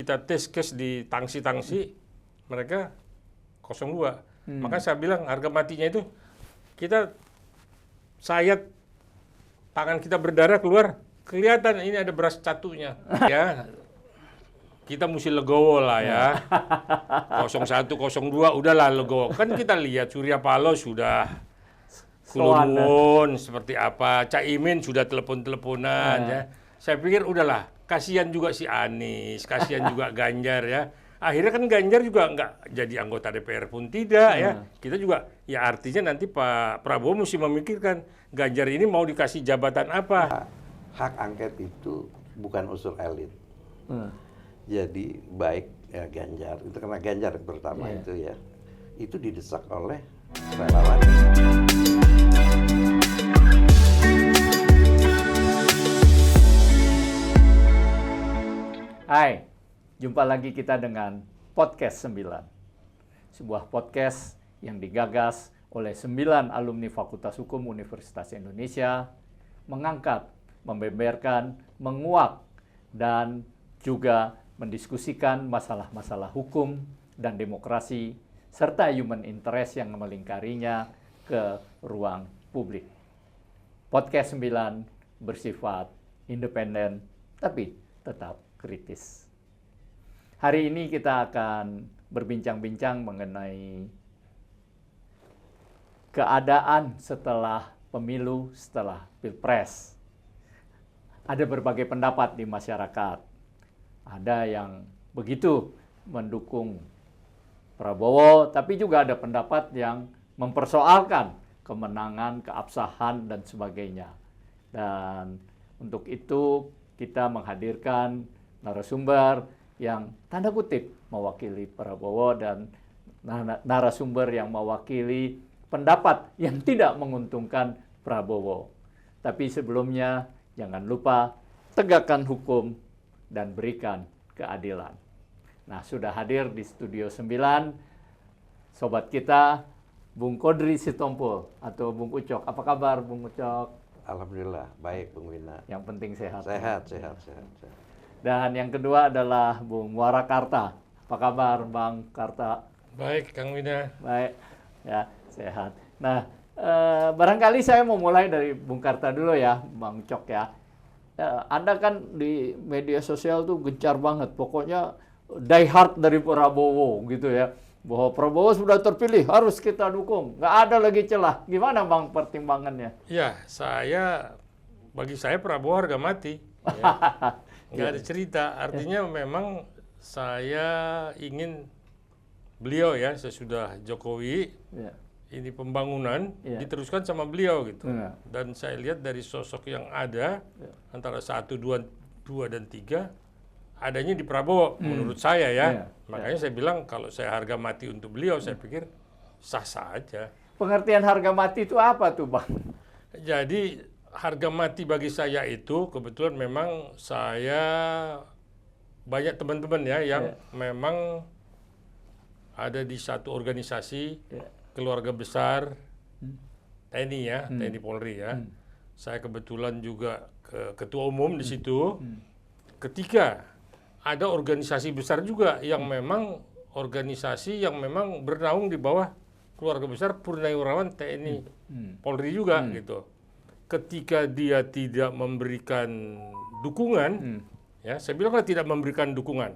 kita tes case di tangsi-tangsi, mereka 02. Maka saya bilang harga matinya itu kita sayat tangan kita berdarah keluar, kelihatan ini ada beras catunya. Ya, kita mesti legowo lah ya. 01, 02 udahlah legowo. Kan kita lihat Surya Paloh sudah kulungun seperti apa, Caimin sudah telepon-teleponan ya. Saya pikir udahlah, kasihan juga si Anies, kasihan juga Ganjar ya. Akhirnya kan Ganjar juga nggak jadi anggota DPR pun tidak ya. Kita juga, ya artinya nanti Pak Prabowo mesti memikirkan Ganjar ini mau dikasih jabatan apa. Hak angket itu bukan unsur elit. Jadi baik ya Ganjar, itu karena Ganjar pertama itu ya, itu didesak oleh relawan. Hai, jumpa lagi kita dengan Podcast 9. Sebuah podcast yang digagas oleh 9 alumni Fakultas Hukum Universitas Indonesia, mengangkat, membeberkan, menguak, dan juga mendiskusikan masalah-masalah hukum dan demokrasi, serta human interest yang melingkarinya ke ruang publik. Podcast 9 bersifat independen, tapi tetap kritis. Hari ini kita akan berbincang-bincang mengenai keadaan setelah pemilu, setelah Pilpres. Ada berbagai pendapat di masyarakat. Ada yang begitu mendukung Prabowo, tapi juga ada pendapat yang mempersoalkan kemenangan, keabsahan, dan sebagainya. Dan untuk itu kita menghadirkan narasumber yang tanda kutip mewakili Prabowo dan narasumber yang mewakili pendapat yang tidak menguntungkan Prabowo. Tapi sebelumnya jangan lupa tegakkan hukum dan berikan keadilan. Nah, sudah hadir di Studio 9 sobat kita Bung Kodri Sitompul atau Bung Ucok. Apa kabar Bung Ucok? Alhamdulillah, baik Bung Wina. Yang penting sehat. Sehat. Dan yang kedua adalah Bung Muara Karta. Apa kabar Bang Karta? Baik, Kang Wina. Baik, ya sehat. Nah, barangkali saya mau mulai dari Bung Karta dulu ya, Bang Cok ya. Anda kan di media sosial tuh gencar banget, pokoknya die hard dari Prabowo gitu ya. Bahwa Prabowo sudah terpilih, harus kita dukung. Nggak ada lagi celah. Gimana Bang pertimbangannya? Ya, bagi saya Prabowo harga mati. Ya. Nggak ada cerita. Artinya memang saya ingin beliau ya, sesudah Jokowi, ini pembangunan diteruskan sama beliau gitu. Dan saya lihat dari sosok yang ada, antara 1, 2, dan 3, adanya di Prabowo menurut saya ya. Makanya saya bilang kalau saya harga mati untuk beliau, saya pikir sah-sah aja. Pengertian harga mati itu apa tuh Bang? Jadi harga mati bagi saya itu kebetulan memang saya banyak teman-teman ya yang memang ada di satu organisasi keluarga besar TNI ya, TNI Polri ya. Saya kebetulan juga ketua umum di situ. Ketika ada organisasi besar juga yang memang bernaung di bawah keluarga besar Purnawirawan TNI Polri juga gitu. Ketika dia tidak memberikan dukungan, ya saya bilang tidak memberikan dukungan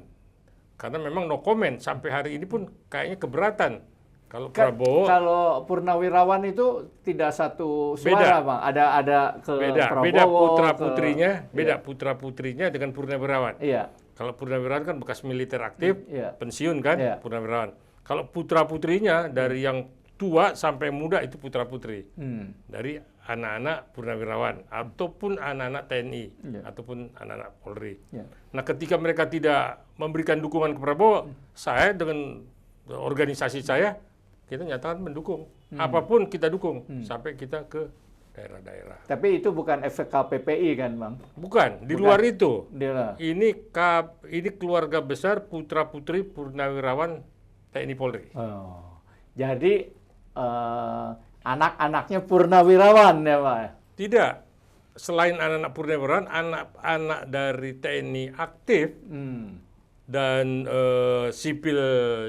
karena memang no comment sampai hari ini pun kayaknya keberatan. Kalau Prabowo, kalau Purnawirawan itu tidak satu suara, Bang. Ada ke Prabowo. Beda putra-putrinya, putra-putrinya dengan Purnawirawan. Iya. Kalau Purnawirawan kan bekas militer aktif, pensiun kan, Purnawirawan. Kalau putra-putrinya dari yang tua sampai muda itu putra-putri. Dari anak-anak Purnawirawan ataupun anak-anak TNI ataupun anak-anak Polri. Nah, ketika mereka tidak memberikan dukungan ke Prabowo, saya dengan organisasi saya kita nyatakan mendukung. Apapun kita dukung sampai kita ke daerah-daerah. Tapi itu bukan efek KPPI kan, Bang? Bukan, di luar itu. Ini keluarga besar putra-putri Purnawirawan TNI Polri. Oh. Jadi anak-anaknya Purnawirawan ya, Pak? Tidak. Selain anak-anak Purnawirawan, anak-anak dari TNI aktif dan sipil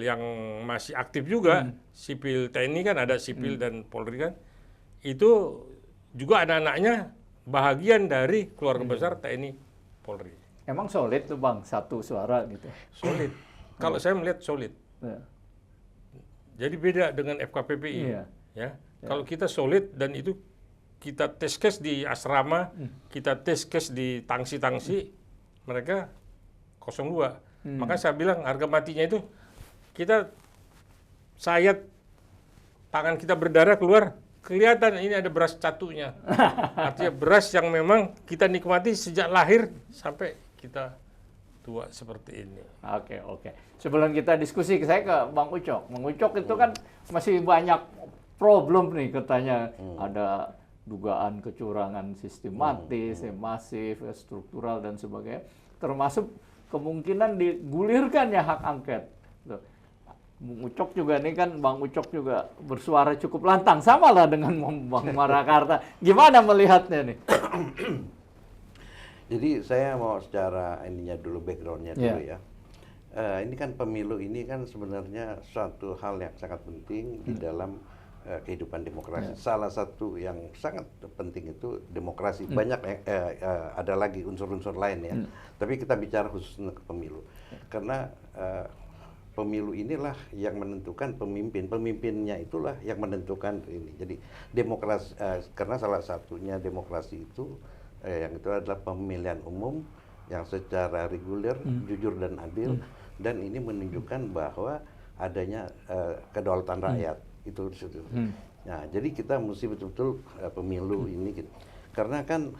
yang masih aktif juga, sipil TNI kan ada sipil dan Polri kan, itu juga anak-anaknya bahagian dari keluarga besar TNI Polri. Emang solid tuh Bang, satu suara gitu. Solid. Kalau saya melihat solid. Ya. Jadi beda dengan FKPPI. Iya. Ya. Kalau kita solid dan itu kita test case di asrama, kita test case di tangsi-tangsi, mereka 02. Maka saya bilang harga matinya itu kita sayat tangan kita berdarah keluar, kelihatan ini ada beras catunya. Artinya beras yang memang kita nikmati sejak lahir sampai kita tua seperti ini. Oke. Sebelum kita diskusi, saya ke Bang Ucok. Bang Ucok itu kan masih banyak problem nih katanya. Ada dugaan kecurangan sistematis, masif, struktural dan sebagainya. Termasuk kemungkinan digulirkan ya hak angket. Tuh. Bang Ucok juga nih kan, Bang Ucok juga bersuara cukup lantang. Sama lah dengan Bang Marakarta. Gimana melihatnya nih? Jadi saya mau secara ininya dulu, backgroundnya dulu ya. Ini kan pemilu ini kan sebenarnya suatu hal yang sangat penting di dalam kehidupan demokrasi. Salah satu yang sangat penting itu demokrasi. Banyak ada lagi unsur-unsur lain ya. Tapi kita bicara khusus ke pemilu. Karena pemilu inilah yang menentukan pemimpin. Pemimpinnya itulah yang menentukan ini. Jadi demokrasi, karena salah satunya demokrasi itu yang itu adalah pemilihan umum yang secara reguler, jujur dan adil, dan ini menunjukkan bahwa adanya kedaulatan rakyat itu di situ. Nah, jadi kita mesti betul-betul pemilu ini, gitu. Karena kan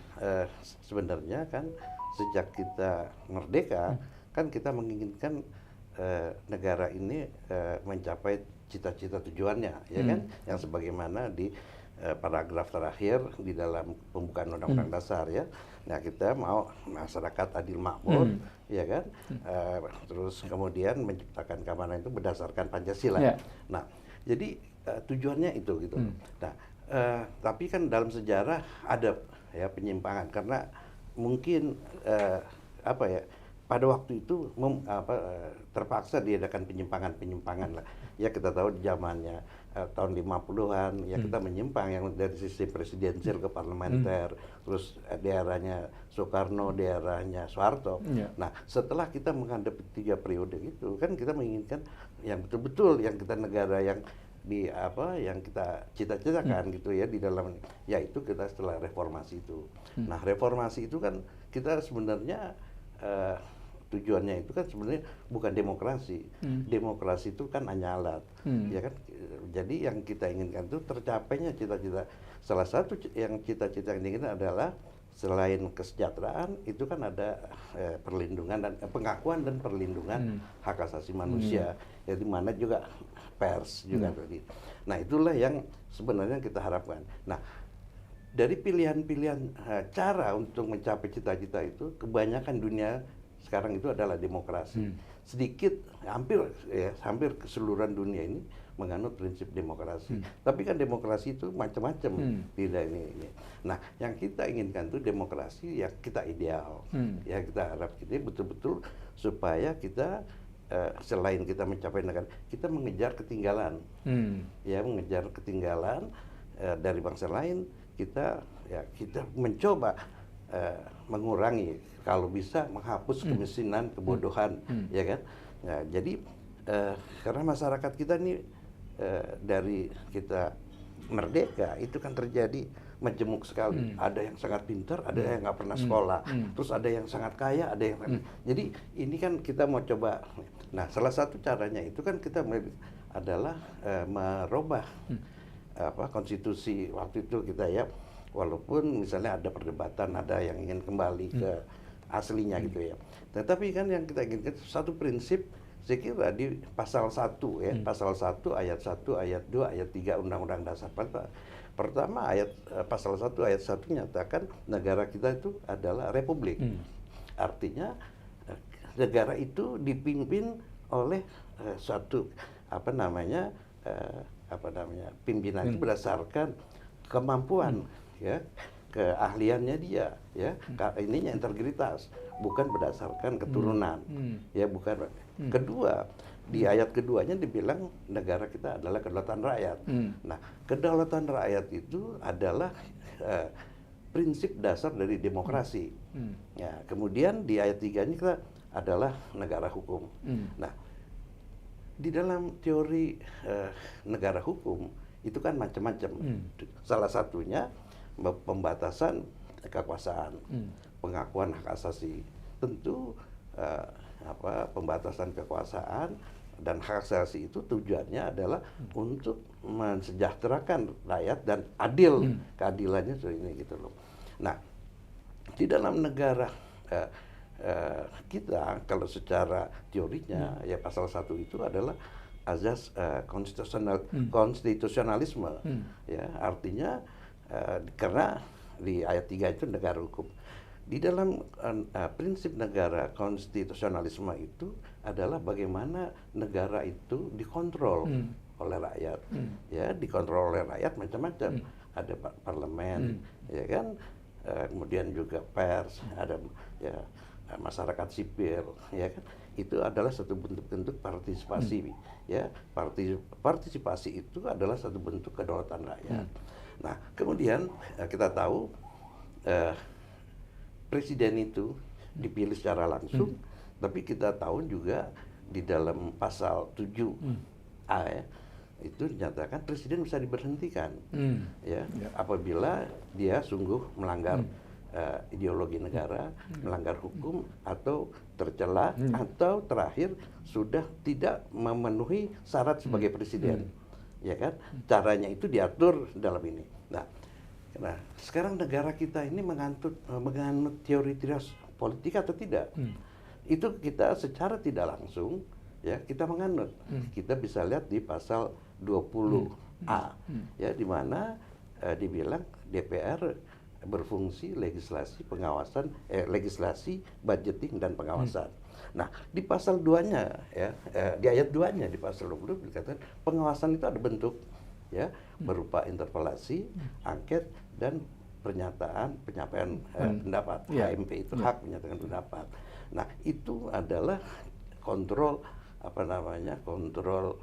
sebenarnya kan sejak kita merdeka kan kita menginginkan negara ini mencapai cita-cita tujuannya, ya kan, yang sebagaimana di paragraf terakhir di dalam pembukaan Undang-Undang Dasar ya. Nah, kita mau masyarakat adil makmur, ya kan. Terus kemudian menciptakan keamanan itu berdasarkan Pancasila. Nah, jadi tujuannya itu gitu. Nah, tapi kan dalam sejarah ada ya penyimpangan karena mungkin apa ya, pada waktu itu terpaksa diadakan penyimpangan lah. Ya kita tahu di zamannya tahun 50-an ya kita menyimpang yang dari sisi presidensial ke parlementer, terus daerahnya Soekarno, daerahnya Soeharto. Nah, setelah kita menghadapi 3 periode itu kan kita menginginkan yang betul-betul yang kita negara yang di yang kita cita-citakan gitu ya di dalam, yaitu kita setelah reformasi itu. Nah, reformasi itu kan kita sebenarnya tujuannya itu kan sebenarnya bukan demokrasi. Demokrasi itu kan hanya alat, ya kan. Jadi yang kita inginkan itu tercapainya cita-cita. Salah satu yang cita-cita yang diinginkan adalah selain kesejahteraan itu kan ada perlindungan dan pengakuan dan perlindungan hak asasi manusia, ya di mana juga pers juga tadi. Nah, itulah yang sebenarnya kita harapkan. Nah, dari pilihan-pilihan cara untuk mencapai cita-cita itu, kebanyakan dunia sekarang itu adalah demokrasi. Sedikit, hampir keseluruhan dunia ini menganut prinsip demokrasi. Tapi kan demokrasi itu macam-macam. Tidak ini. Nah, yang kita inginkan itu demokrasi yang kita ideal. Ya, kita harap kita betul-betul supaya kita selain kita mencapai negara, kita mengejar ketinggalan. Ya, mengejar ketinggalan dari bangsa lain. Kita mencoba mengurangi, kalau bisa menghapus kemiskinan, kebodohan, ya kan. Nah, jadi karena masyarakat kita ini dari kita merdeka itu kan terjadi majemuk sekali. Ada yang sangat pintar, ada yang nggak pernah sekolah, terus ada yang sangat kaya, ada yang jadi ini kan kita mau coba. Nah, salah satu caranya itu kan kita adalah merubah konstitusi waktu itu kita ya. Walaupun misalnya ada perdebatan, ada yang ingin kembali ke aslinya gitu ya. Tetapi kan yang kita inginkan satu prinsip, saya kira di pasal 1 ya, pasal 1 ayat 1, ayat 2, ayat 3 Undang-Undang Dasar. Pertama pasal 1 ayat 1 nyatakan negara kita itu adalah republik. Artinya negara itu dipimpin oleh suatu pimpinan itu berdasarkan kemampuan, ya, keahliannya dia, ya, ininya integritas, bukan berdasarkan keturunan, ya, bukan. Kedua, di ayat keduanya dibilang negara kita adalah kedaulatan rakyat. Nah, kedaulatan rakyat itu adalah prinsip dasar dari demokrasi. Ya, kemudian di ayat 3 ini kita adalah negara hukum. Nah, di dalam teori negara hukum itu kan macam-macam. Salah satunya pembatasan kekuasaan, pengakuan hak asasi. Tentu pembatasan kekuasaan dan hak asasi itu tujuannya adalah untuk mensejahterakan rakyat dan adil, keadilannya seperti ini gitu loh. Nah, di dalam negara kita kalau secara teorinya ya pasal 1 itu adalah azas konstitusionalisme, ya, artinya karena di ayat 3 itu negara hukum. Di dalam prinsip negara konstitusionalisme itu adalah bagaimana negara itu dikontrol oleh rakyat, ya, dikontrol oleh rakyat macam-macam. Ada parlemen, ya kan, kemudian juga pers, ada ya masyarakat sipil, ya kan, itu adalah satu bentuk-bentuk partisipasi, ya, partisipasi itu adalah satu bentuk kedaulatan rakyat. Nah, kemudian kita tahu presiden itu dipilih secara langsung, tapi kita tahu juga di dalam pasal 7A ya, itu dinyatakan presiden bisa diberhentikan, ya, apabila dia sungguh melanggar ideologi negara, melanggar hukum, atau tercela, atau terakhir sudah tidak memenuhi syarat sebagai presiden, ya kan? Caranya itu diatur dalam ini. Nah, sekarang negara kita ini menganut teori politik atau tidak? Itu kita secara tidak langsung, ya, kita menganut. Kita bisa lihat di pasal 20A, ya, di mana dibilang DPR berfungsi legislasi pengawasan, legislasi, budgeting dan pengawasan. Nah, di pasal 2-nya, ya, di ayat 2-nya di pasal 20 dikatakan pengawasan itu ada bentuk, ya, berupa interpelasi, angket dan penyampaian pendapat. HMP itu hak menyatakan pendapat. Nah, itu adalah kontrol kontrol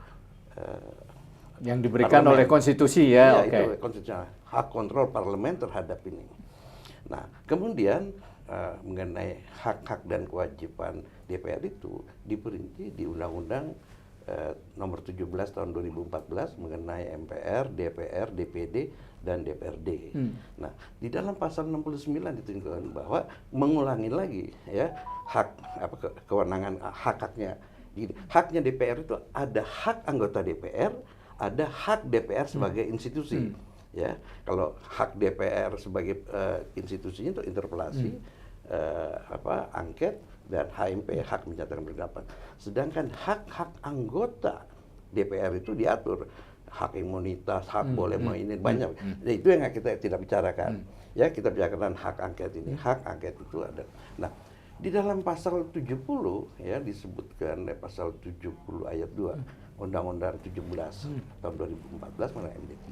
yang diberikan parlemen oleh konstitusi, ya. Itu konstitusional, hak kontrol parlemen terhadap ini. Nah, kemudian mengenai hak-hak dan kewajiban DPR itu diperinci di Undang-Undang nomor 17 tahun 2014 mengenai MPR, DPR, DPD dan DPRD. Nah, di dalam pasal 69 ditentukan bahwa mengulangi lagi, ya, kewenangan haknya. Haknya DPR itu ada hak anggota DPR, ada hak DPR sebagai institusi, ya. Kalau hak DPR sebagai institusinya itu interpelasi, angket dan HMP, hak menyatakan pendapat. Sedangkan hak-hak anggota DPR itu diatur, hak imunitas, hak boleh ini banyak. Nah, itu yang kita tidak bicarakan. Ya, kita bicarakan hak angket ini. Hak angket itu ada. Nah, di dalam pasal 70 ya disebutkan pasal 70 ayat 2 Undang-Undang 17 tahun 2014 mengenai MD3,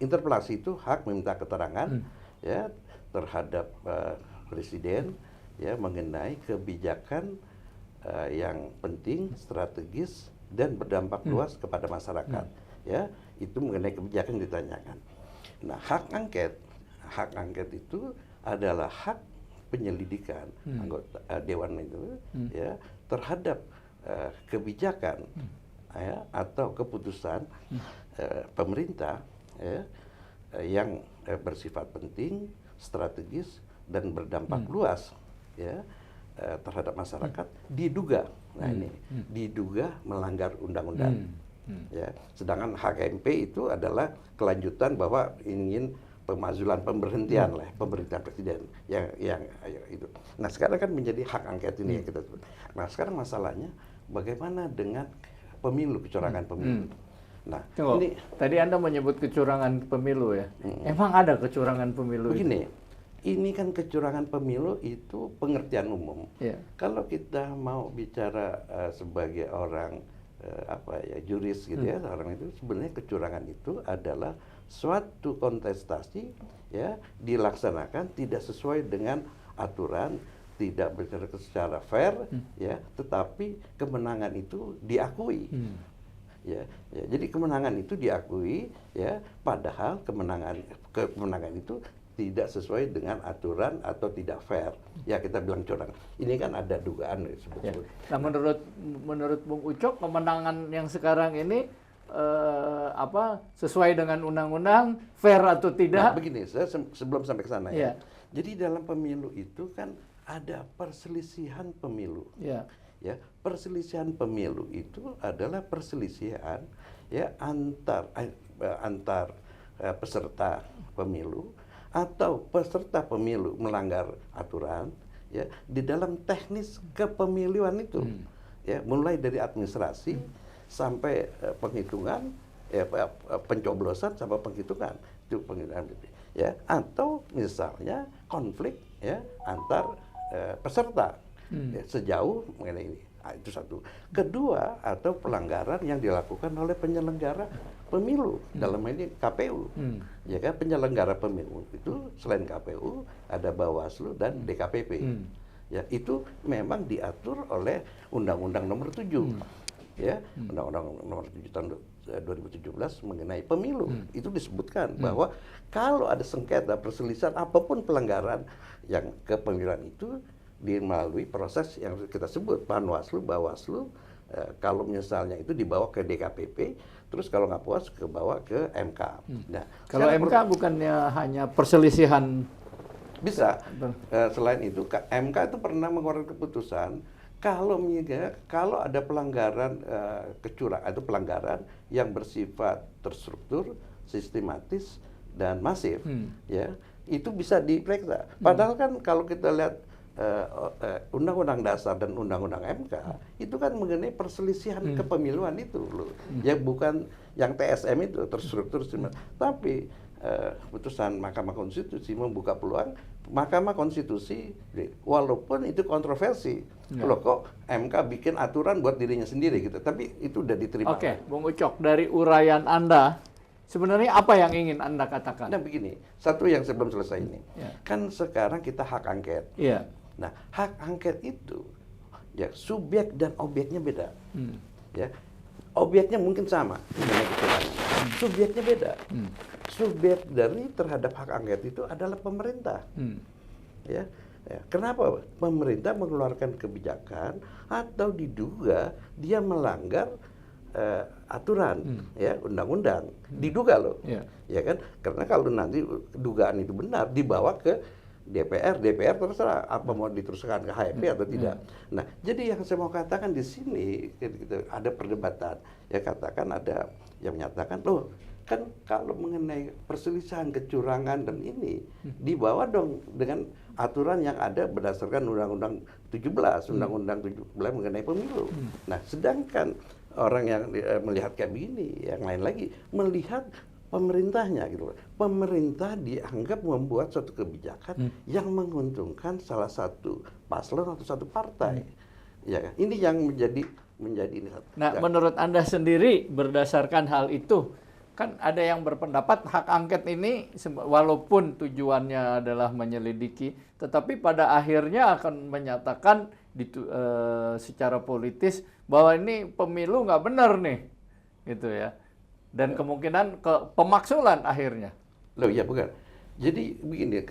interpelasi itu hak meminta keterangan ya terhadap presiden ya mengenai kebijakan yang penting, strategis dan berdampak luas kepada masyarakat. Ya, itu mengenai kebijakan ditanyakan. Nah, hak angket itu adalah hak penyelidikan anggota dewan itu ya terhadap kebijakan ya atau keputusan pemerintah ya yang bersifat penting, strategis dan berdampak luas ya terhadap masyarakat diduga. Nah, ini diduga melanggar undang-undang. Ya, sedangkan HKMP itu adalah kelanjutan bahwa ingin pemakzulan pemberhentian lah pemerintahan presiden yang itu. Nah, sekarang kan menjadi hak angket ini yang kita sebut. Nah, sekarang masalahnya bagaimana dengan pemilu, kecurangan pemilu. Nah, ini tadi Anda menyebut kecurangan pemilu ya. Emang ada kecurangan pemilu? Begini, ini kan kecurangan pemilu itu pengertian umum. Yeah. Kalau kita mau bicara sebagai orang juris gitu ya, orang itu sebenarnya kecurangan itu adalah suatu kontestasi ya dilaksanakan tidak sesuai dengan aturan, tidak berjalan secara fair, ya, tetapi kemenangan itu diakui. Ya, jadi kemenangan itu diakui, ya, padahal kemenangan itu tidak sesuai dengan aturan atau tidak fair. Ya, kita bilang curang. Ini kan ada dugaan sebetulnya. Ya. Nah, menurut Bung Ucok, kemenangan yang sekarang ini sesuai dengan undang-undang, fair atau tidak? Nah, begini, saya sebelum sampai ke sana ya. Jadi dalam pemilu itu kan ada perselisihan pemilu. Ya, perselisihan pemilu itu adalah perselisihan ya antar peserta pemilu atau peserta pemilu melanggar aturan ya di dalam teknis kepemiluan itu. Ya, mulai dari administrasi sampai penghitungan, ya, pencoblosan sampai penghitungan itu penghitungan ya, atau misalnya konflik ya antar peserta ya, sejauh mengenai ini. Nah, itu satu. Kedua, atau pelanggaran yang dilakukan oleh penyelenggara pemilu, dalam ini KPU. Ya kan, penyelenggara pemilu itu selain KPU ada Bawaslu dan DKPP. Ya, itu memang diatur oleh Undang-Undang Nomor 7. Ya, Undang-Undang Nomor 7 tahun 2017 mengenai pemilu. Itu disebutkan bahwa kalau ada sengketa, perselisihan, apapun pelanggaran yang kepemiluan itu melalui proses yang kita sebut Panwaslu, Bawaslu, kalau misalnya itu dibawa ke DKPP, terus kalau nggak puas bawa ke MK. Nah, kalau MK bukannya hanya perselisihan? Bisa. Selain itu, MK itu pernah mengeluarkan keputusan kalau ada pelanggaran kecurangan atau pelanggaran yang bersifat terstruktur, sistematis dan masif, ya itu bisa diperiksa. Padahal kan kalau kita lihat Undang-Undang Dasar dan Undang-Undang MK itu kan mengenai perselisihan kepemiluan itu loh, ya bukan yang TSM itu terstruktur, tapi putusan Mahkamah Konstitusi membuka peluang Mahkamah Konstitusi, walaupun itu kontroversi, loh kok MK bikin aturan buat dirinya sendiri gitu, tapi itu udah diterima. Oke, Bung Ucok, dari uraian Anda, sebenarnya apa yang ingin Anda katakan? Nah begini, satu yang sebelum selesai ini, kan sekarang kita hak angket. Nah, hak angket itu, ya subjek dan objeknya beda. Ya, objeknya mungkin sama, subjeknya beda. Subjek dari terhadap hak angket itu adalah pemerintah. Ya, kenapa pemerintah mengeluarkan kebijakan atau diduga dia melanggar aturan, ya undang-undang, diduga loh, ya kan? Karena kalau nanti dugaan itu benar dibawa ke DPR terserah apa mau diteruskan ke HEP atau tidak. Nah, jadi yang saya mau katakan di sini gitu, ada perdebatan. Ya katakan ada yang menyatakan loh kan kalau mengenai perselisihan kecurangan dan ini dibawa dong dengan aturan yang ada berdasarkan Undang-Undang 17, Undang-Undang 17 mengenai pemilu. Nah, sedangkan orang yang melihat kayak begini, yang lain lagi melihat pemerintahnya gitu. Pemerintah dianggap membuat suatu kebijakan yang menguntungkan salah satu paslon atau satu partai. Ya kan? Ini yang menjadi ini. Nah, menurut Anda sendiri berdasarkan hal itu, kan ada yang berpendapat hak angket ini walaupun tujuannya adalah menyelidiki, tetapi pada akhirnya akan menyatakan secara politis bahwa ini pemilu nggak benar nih, gitu ya. Dan kemungkinan pemaksulan akhirnya. Loh ya bukan. Jadi begini,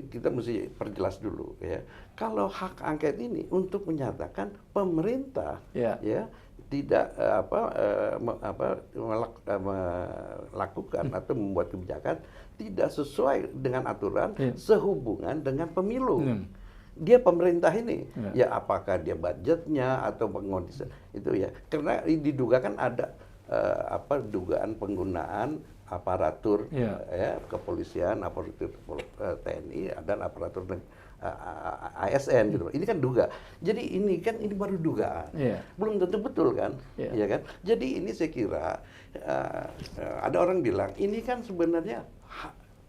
kita mesti perjelas dulu ya. Kalau hak angket ini untuk menyatakan pemerintah ya tidak melakukan atau membuat kebijakan tidak sesuai dengan aturan sehubungan dengan pemilu. Dia pemerintah ini ya apakah dia budgetnya atau pengondisi itu ya. Karena diduga kan ada dugaan penggunaan aparatur ya kepolisian, aparatur TNI dan aparatur ASN gitu. Ini kan duga. Jadi ini baru dugaan. Belum tentu betul kan? Ya kan? Jadi ini saya kira ada orang bilang ini kan sebenarnya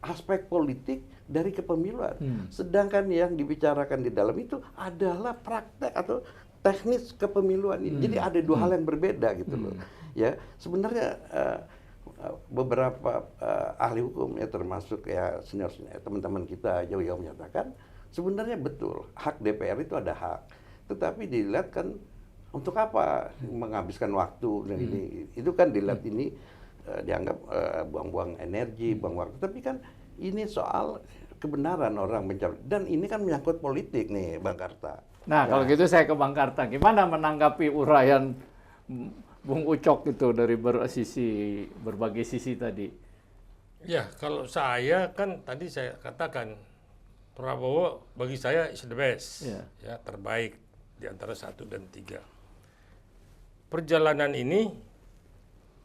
aspek politik dari kepemiluan. Sedangkan yang dibicarakan di dalam itu adalah praktek atau teknis kepemiluan ini. Jadi ada dua hal yang berbeda gitu loh. Ya, sebenarnya beberapa ahli hukum ya termasuk ya senior teman-teman kita jauh-jauh menyatakan sebenarnya betul hak DPR itu ada hak, tetapi dilihat kan untuk apa menghabiskan waktu dan ini itu kan dilihat ini dianggap buang-buang energi, buang waktu, tapi kan ini soal kebenaran orang mencari dan ini kan menyangkut politik nih Bang Karta. Nah, kalau gitu saya ke Bang Karta. Gimana menanggapi uraian Bung Ucok itu dari berbagai sisi tadi? Ya, kalau saya kan tadi saya katakan Prabowo bagi saya is the best, ya terbaik di antara 1 dan 3. Perjalanan ini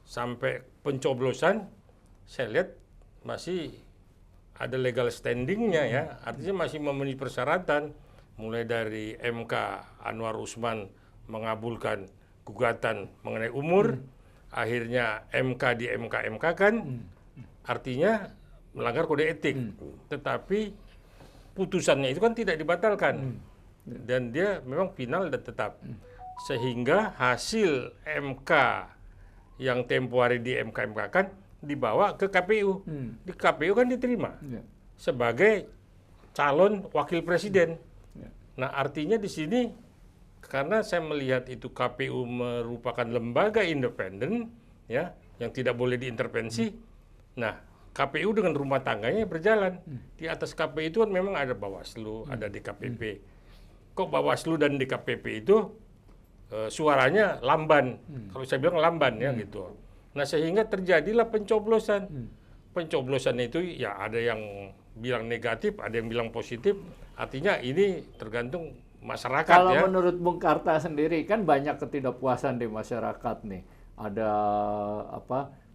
sampai pencoblosan, saya lihat masih ada legal standingnya ya, artinya masih memenuhi persyaratan, mulai dari MK Anwar Usman mengabulkan gugatan mengenai umur, akhirnya MK di MK kan, artinya melanggar kode etik, tetapi putusannya itu kan tidak dibatalkan, dan dia memang final dan tetap, sehingga hasil MK yang tempo hari di MK kan dibawa ke KPU, di KPU kan diterima sebagai calon wakil presiden. Nah, artinya di sini karena saya melihat itu KPU merupakan lembaga independen ya yang tidak boleh diintervensi. Nah, KPU dengan rumah tangganya berjalan. Di atas KPU itu kan memang ada Bawaslu, ada DKPP. Kok Bawaslu dan DKPP itu suaranya lamban. Kalau saya bilang lamban ya gitu. Nah, sehingga terjadilah pencoblosan. Pencoblosan itu ya ada yang bilang negatif, ada yang bilang positif. Artinya ini tergantung masyarakat. Kalau ya. menurut Bung Karta sendiri kan banyak ketidakpuasan di masyarakat nih. Ada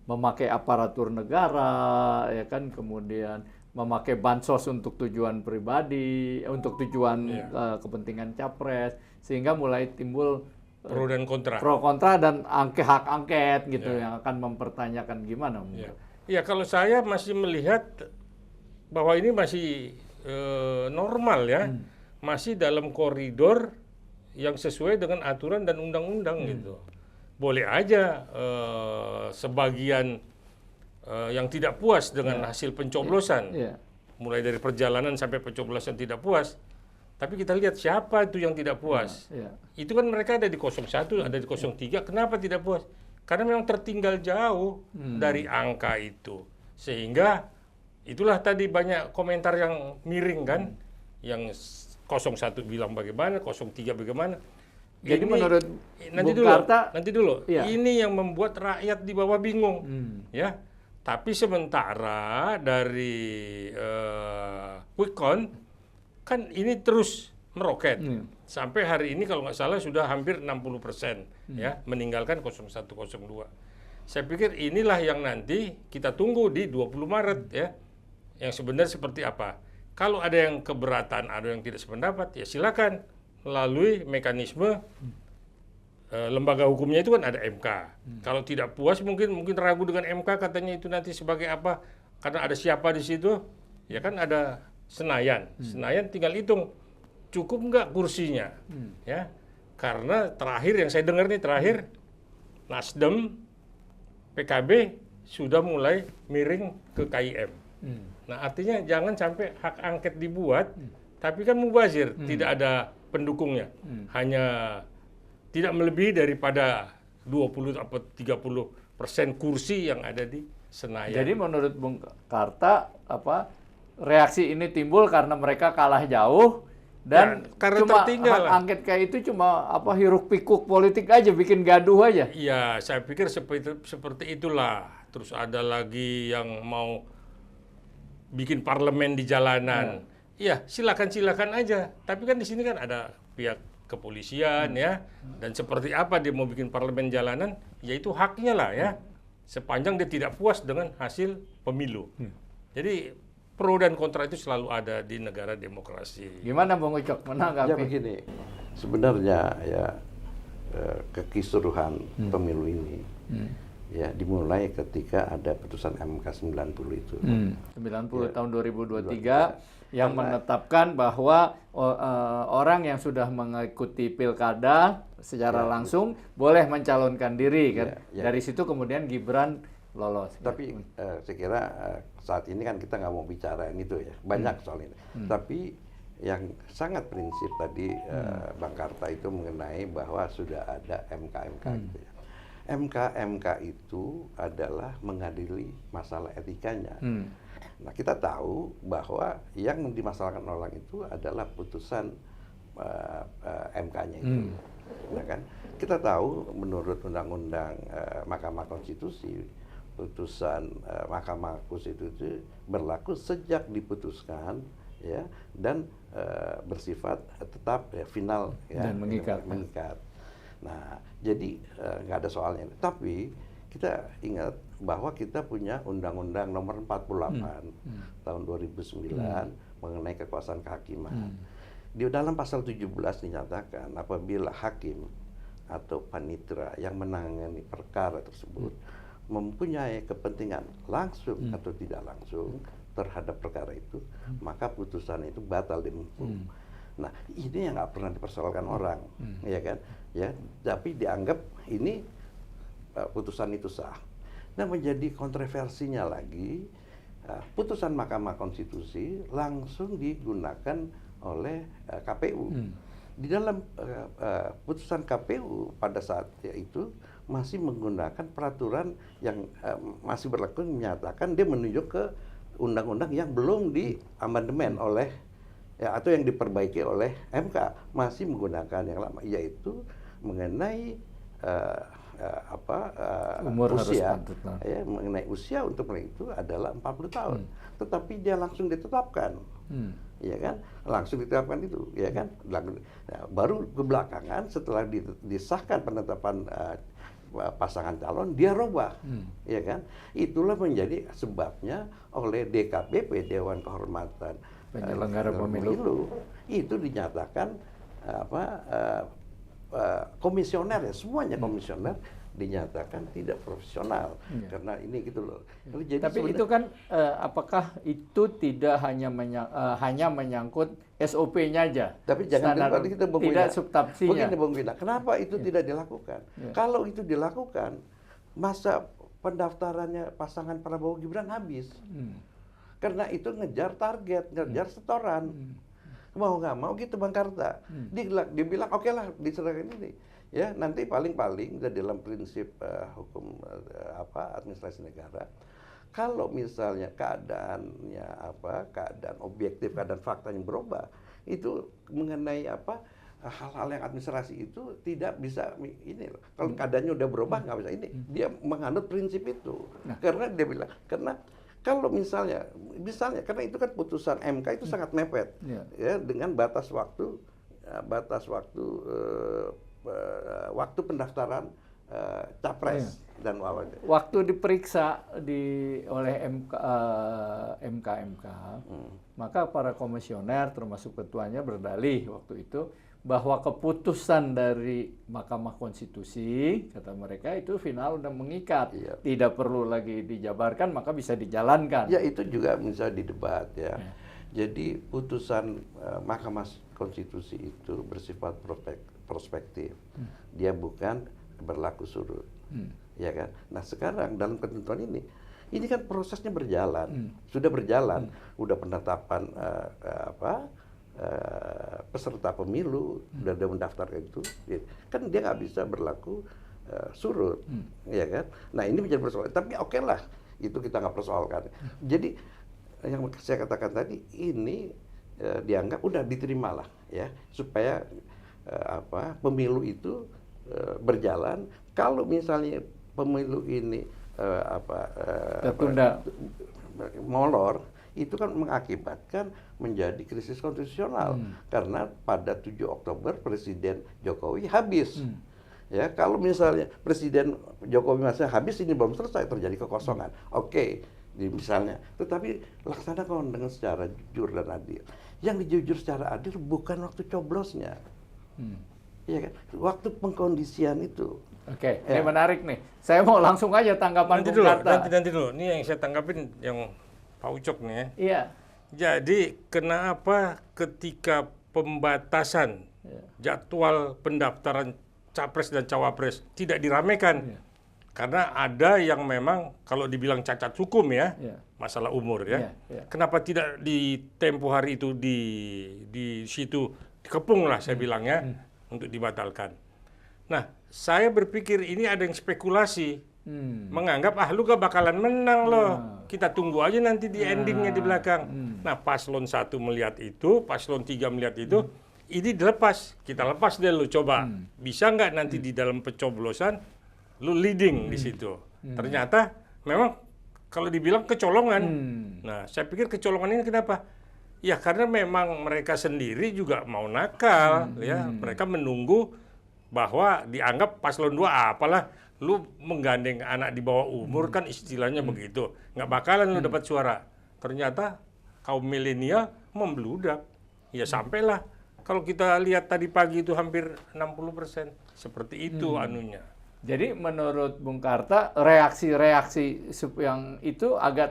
memakai aparatur negara, ya kan, kemudian memakai bansos untuk tujuan pribadi, untuk tujuan kepentingan capres, sehingga mulai timbul pro dan kontra. Pro kontra dan hak angket gitu yang akan mempertanyakan gimana. Ya, kalau saya masih melihat bahwa ini masih normal ya. Masih dalam koridor yang sesuai dengan aturan dan undang-undang gitu. Boleh aja sebagian yang tidak puas dengan hasil pencoblosan, mulai dari perjalanan sampai pencoblosan tidak puas. Tapi kita lihat siapa itu yang tidak puas. Itu kan mereka ada di 01, ada di 03. Kenapa tidak puas? Karena memang tertinggal jauh dari angka itu. Sehingga itulah tadi banyak komentar yang miring kan, yang 01 bilang bagaimana, 03 bagaimana. Jadi ini, menurut nanti Bung dulu, Karta, nanti dulu. Ini yang membuat rakyat di bawah bingung, ya. Tapi sementara dari quick count kan ini terus meroket. Sampai hari ini kalau nggak salah sudah hampir 60% ya meninggalkan 0102. Saya pikir inilah yang nanti kita tunggu di 20 Maret ya. Yang sebenarnya seperti apa? Kalau ada yang keberatan, ada yang tidak sependapat, ya silakan melalui mekanisme lembaga hukumnya itu kan ada MK. Kalau tidak puas mungkin ragu dengan MK katanya itu nanti sebagai apa? Karena ada siapa di situ? Ya kan ada Senayan. Senayan tinggal hitung cukup nggak kursinya, ya? Karena terakhir yang saya dengar nih Nasdem, PKB sudah mulai miring ke KIM. Nah, artinya jangan sampai hak angket dibuat, tapi kan mubazir, tidak ada pendukungnya. Hanya tidak melebihi daripada 20 atau 30% kursi yang ada di Senayan. Jadi menurut Bung Karta, reaksi ini timbul karena mereka kalah jauh dan karena cuma tertinggal. Hak angket kayak itu cuma hiruk pikuk politik aja, bikin gaduh aja. Iya, saya pikir seperti itulah. Terus ada lagi yang mau bikin parlemen di jalanan. Iya, silakan aja. Tapi kan di sini kan ada pihak kepolisian ya. Dan seperti apa dia mau bikin parlemen jalanan, ya itu haknya lah ya. Sepanjang dia tidak puas dengan hasil pemilu. Jadi pro dan kontra itu selalu ada di negara demokrasi. Gimana Bung Ucok menanggapi? Ya begini, sebenarnya ya kekisruhan pemilu ini ya dimulai ketika ada putusan MK 90 itu. 90 tahun 2023 yang menetapkan bahwa orang yang sudah mengikuti pilkada secara langsung boleh mencalonkan diri kan. Dari situ kemudian Gibran lolos. Tapi saya kira saat ini kan kita nggak mau bicara itu ya, banyak soal ini. Tapi yang sangat prinsip tadi Bang Karta itu mengenai bahwa sudah ada MK-MK gitu ya. MK-MK itu adalah mengadili masalah etikanya. Nah, kita tahu bahwa yang dimasalahkan orang itu adalah putusan MK-nya itu. Nah, kan kita tahu menurut Undang-Undang Mahkamah Konstitusi, putusan Mahkamah Konstitusi berlaku sejak diputuskan ya, dan bersifat tetap ya, final ya, dan mengikat. Nah, jadi nggak ada soalnya. Tapi kita ingat bahwa kita punya Undang-Undang Nomor 48 tahun 2009 mengenai kekuasaan kehakiman. Di dalam pasal 17 dinyatakan apabila hakim atau panitera yang menangani perkara tersebut mempunyai kepentingan langsung atau tidak langsung terhadap perkara itu, maka putusan itu batal demi hukum. Nah, ini yang nggak pernah dipersoalkan orang, ya kan? Ya, tapi dianggap ini putusan itu sah. Nah, menjadi kontroversinya lagi, putusan Mahkamah Konstitusi langsung digunakan oleh KPU. Di dalam putusan KPU pada saat itu masih menggunakan peraturan yang masih berlaku, menyatakan dia menunjuk ke undang-undang yang belum diamandemen oleh ya, atau yang diperbaiki oleh MK, masih menggunakan yang lama, yaitu mengenai umur usia, harus patut, ya, mengenai usia untuk mereka itu adalah 40 tahun, tetapi dia langsung ditetapkan, ya kan, langsung ditetapkan itu, ya kan, baru kebelakangan setelah disahkan penetapan pasangan calon dia robah, ya kan, itulah menjadi sebabnya oleh DKPP, Dewan Kehormatan Penyelenggara Pemilu itu dinyatakan komisioner ya, semuanya komisioner dinyatakan tidak profesional karena ini gitu loh. Jadi tapi itu kan apakah itu tidak hanya menyangkut SOP-nya aja? Tapi jangan standar, kita tidak substansinya. Begini Bung Vina, kenapa itu tidak dilakukan? Kalau itu dilakukan, masa pendaftarannya pasangan Prabowo Gibran habis. Karena itu ngejar target, ngejar setoran. Mau nggak mau gitu Bang Karta. Dia bilang oke lah diserahkan ini. Ya, nanti paling-paling dalam prinsip hukum administrasi negara, kalau misalnya keadaan objektif, keadaan fakta yang berubah, itu mengenai hal-hal yang administrasi itu tidak bisa ini. Kalau keadaannya udah berubah nggak bisa ini. Dia menganut prinsip itu. Karena dia bilang kalau misalnya karena itu kan putusan MK itu sangat mepet ya, dengan batas waktu waktu pendaftaran capres dan wawancara. Waktu diperiksa oleh MK, maka para komisioner termasuk ketuanya berdalih waktu itu bahwa keputusan dari Mahkamah Konstitusi, kata mereka, itu final dan mengikat, tidak perlu lagi dijabarkan, maka bisa dijalankan. Ya, itu juga bisa didebat ya. Jadi putusan Mahkamah Konstitusi itu bersifat prospektif, dia bukan berlaku surut, ya kan. Nah sekarang dalam ketentuan ini kan prosesnya berjalan, sudah berjalan, udah penetapan peserta pemilu, udah ada mendaftarkan itu, kan dia nggak bisa berlaku surut, ya kan. Nah ini menjadi persoalan, tapi oke lah, itu kita nggak persoalkan. Jadi yang saya katakan tadi ini dianggap udah diterima lah, ya, supaya pemilu itu berjalan. Kalau misalnya pemilu ini tertunda, molor, itu kan mengakibatkan menjadi krisis konstitusional karena pada 7 Oktober Presiden Jokowi habis. Ya, kalau misalnya Presiden Jokowi masih habis, ini belum selesai, terjadi kekosongan. Oke, misalnya, tetapi laksanakan dengan secara jujur dan adil. Yang jujur secara adil bukan waktu coblosnya, ya kan? Waktu pengkondisian itu. Oke, ini menarik nih. Saya mau langsung aja tanggapan Bung Karta. Nanti dulu. Ini yang saya tanggapin yang Pak Ucok nih ya. Iya. Jadi kenapa ketika pembatasan jadwal pendaftaran capres dan cawapres tidak diramaikan? Karena ada yang memang kalau dibilang cacat hukum ya, Iya. masalah umur ya. Iya. Kenapa tidak di tempo hari itu di situ dikepung lah saya bilang ya untuk dibatalkan. Nah, saya berpikir ini ada yang spekulasi. Menganggap lu gak bakalan menang loh. Kita tunggu aja nanti di endingnya di belakang. Nah, paslon 1 melihat itu, paslon 3 melihat itu, ini dilepas. Kita lepas deh lu coba. Bisa nggak nanti di dalam pencoblosan lu leading di situ. Ternyata memang kalau dibilang kecolongan. Nah, saya pikir kecolongan ini kenapa? Ya karena memang mereka sendiri juga mau nakal ya. Mereka menunggu bahwa dianggap paslon 2 apalah lu menggandeng anak di bawah umur kan istilahnya begitu. Nggak bakalan lu dapat suara. Ternyata kaum milenial membludak. Ya sampailah. Kalau kita lihat tadi pagi itu hampir 60%. Seperti itu anunya. Jadi menurut Bung Karta reaksi-reaksi yang itu agak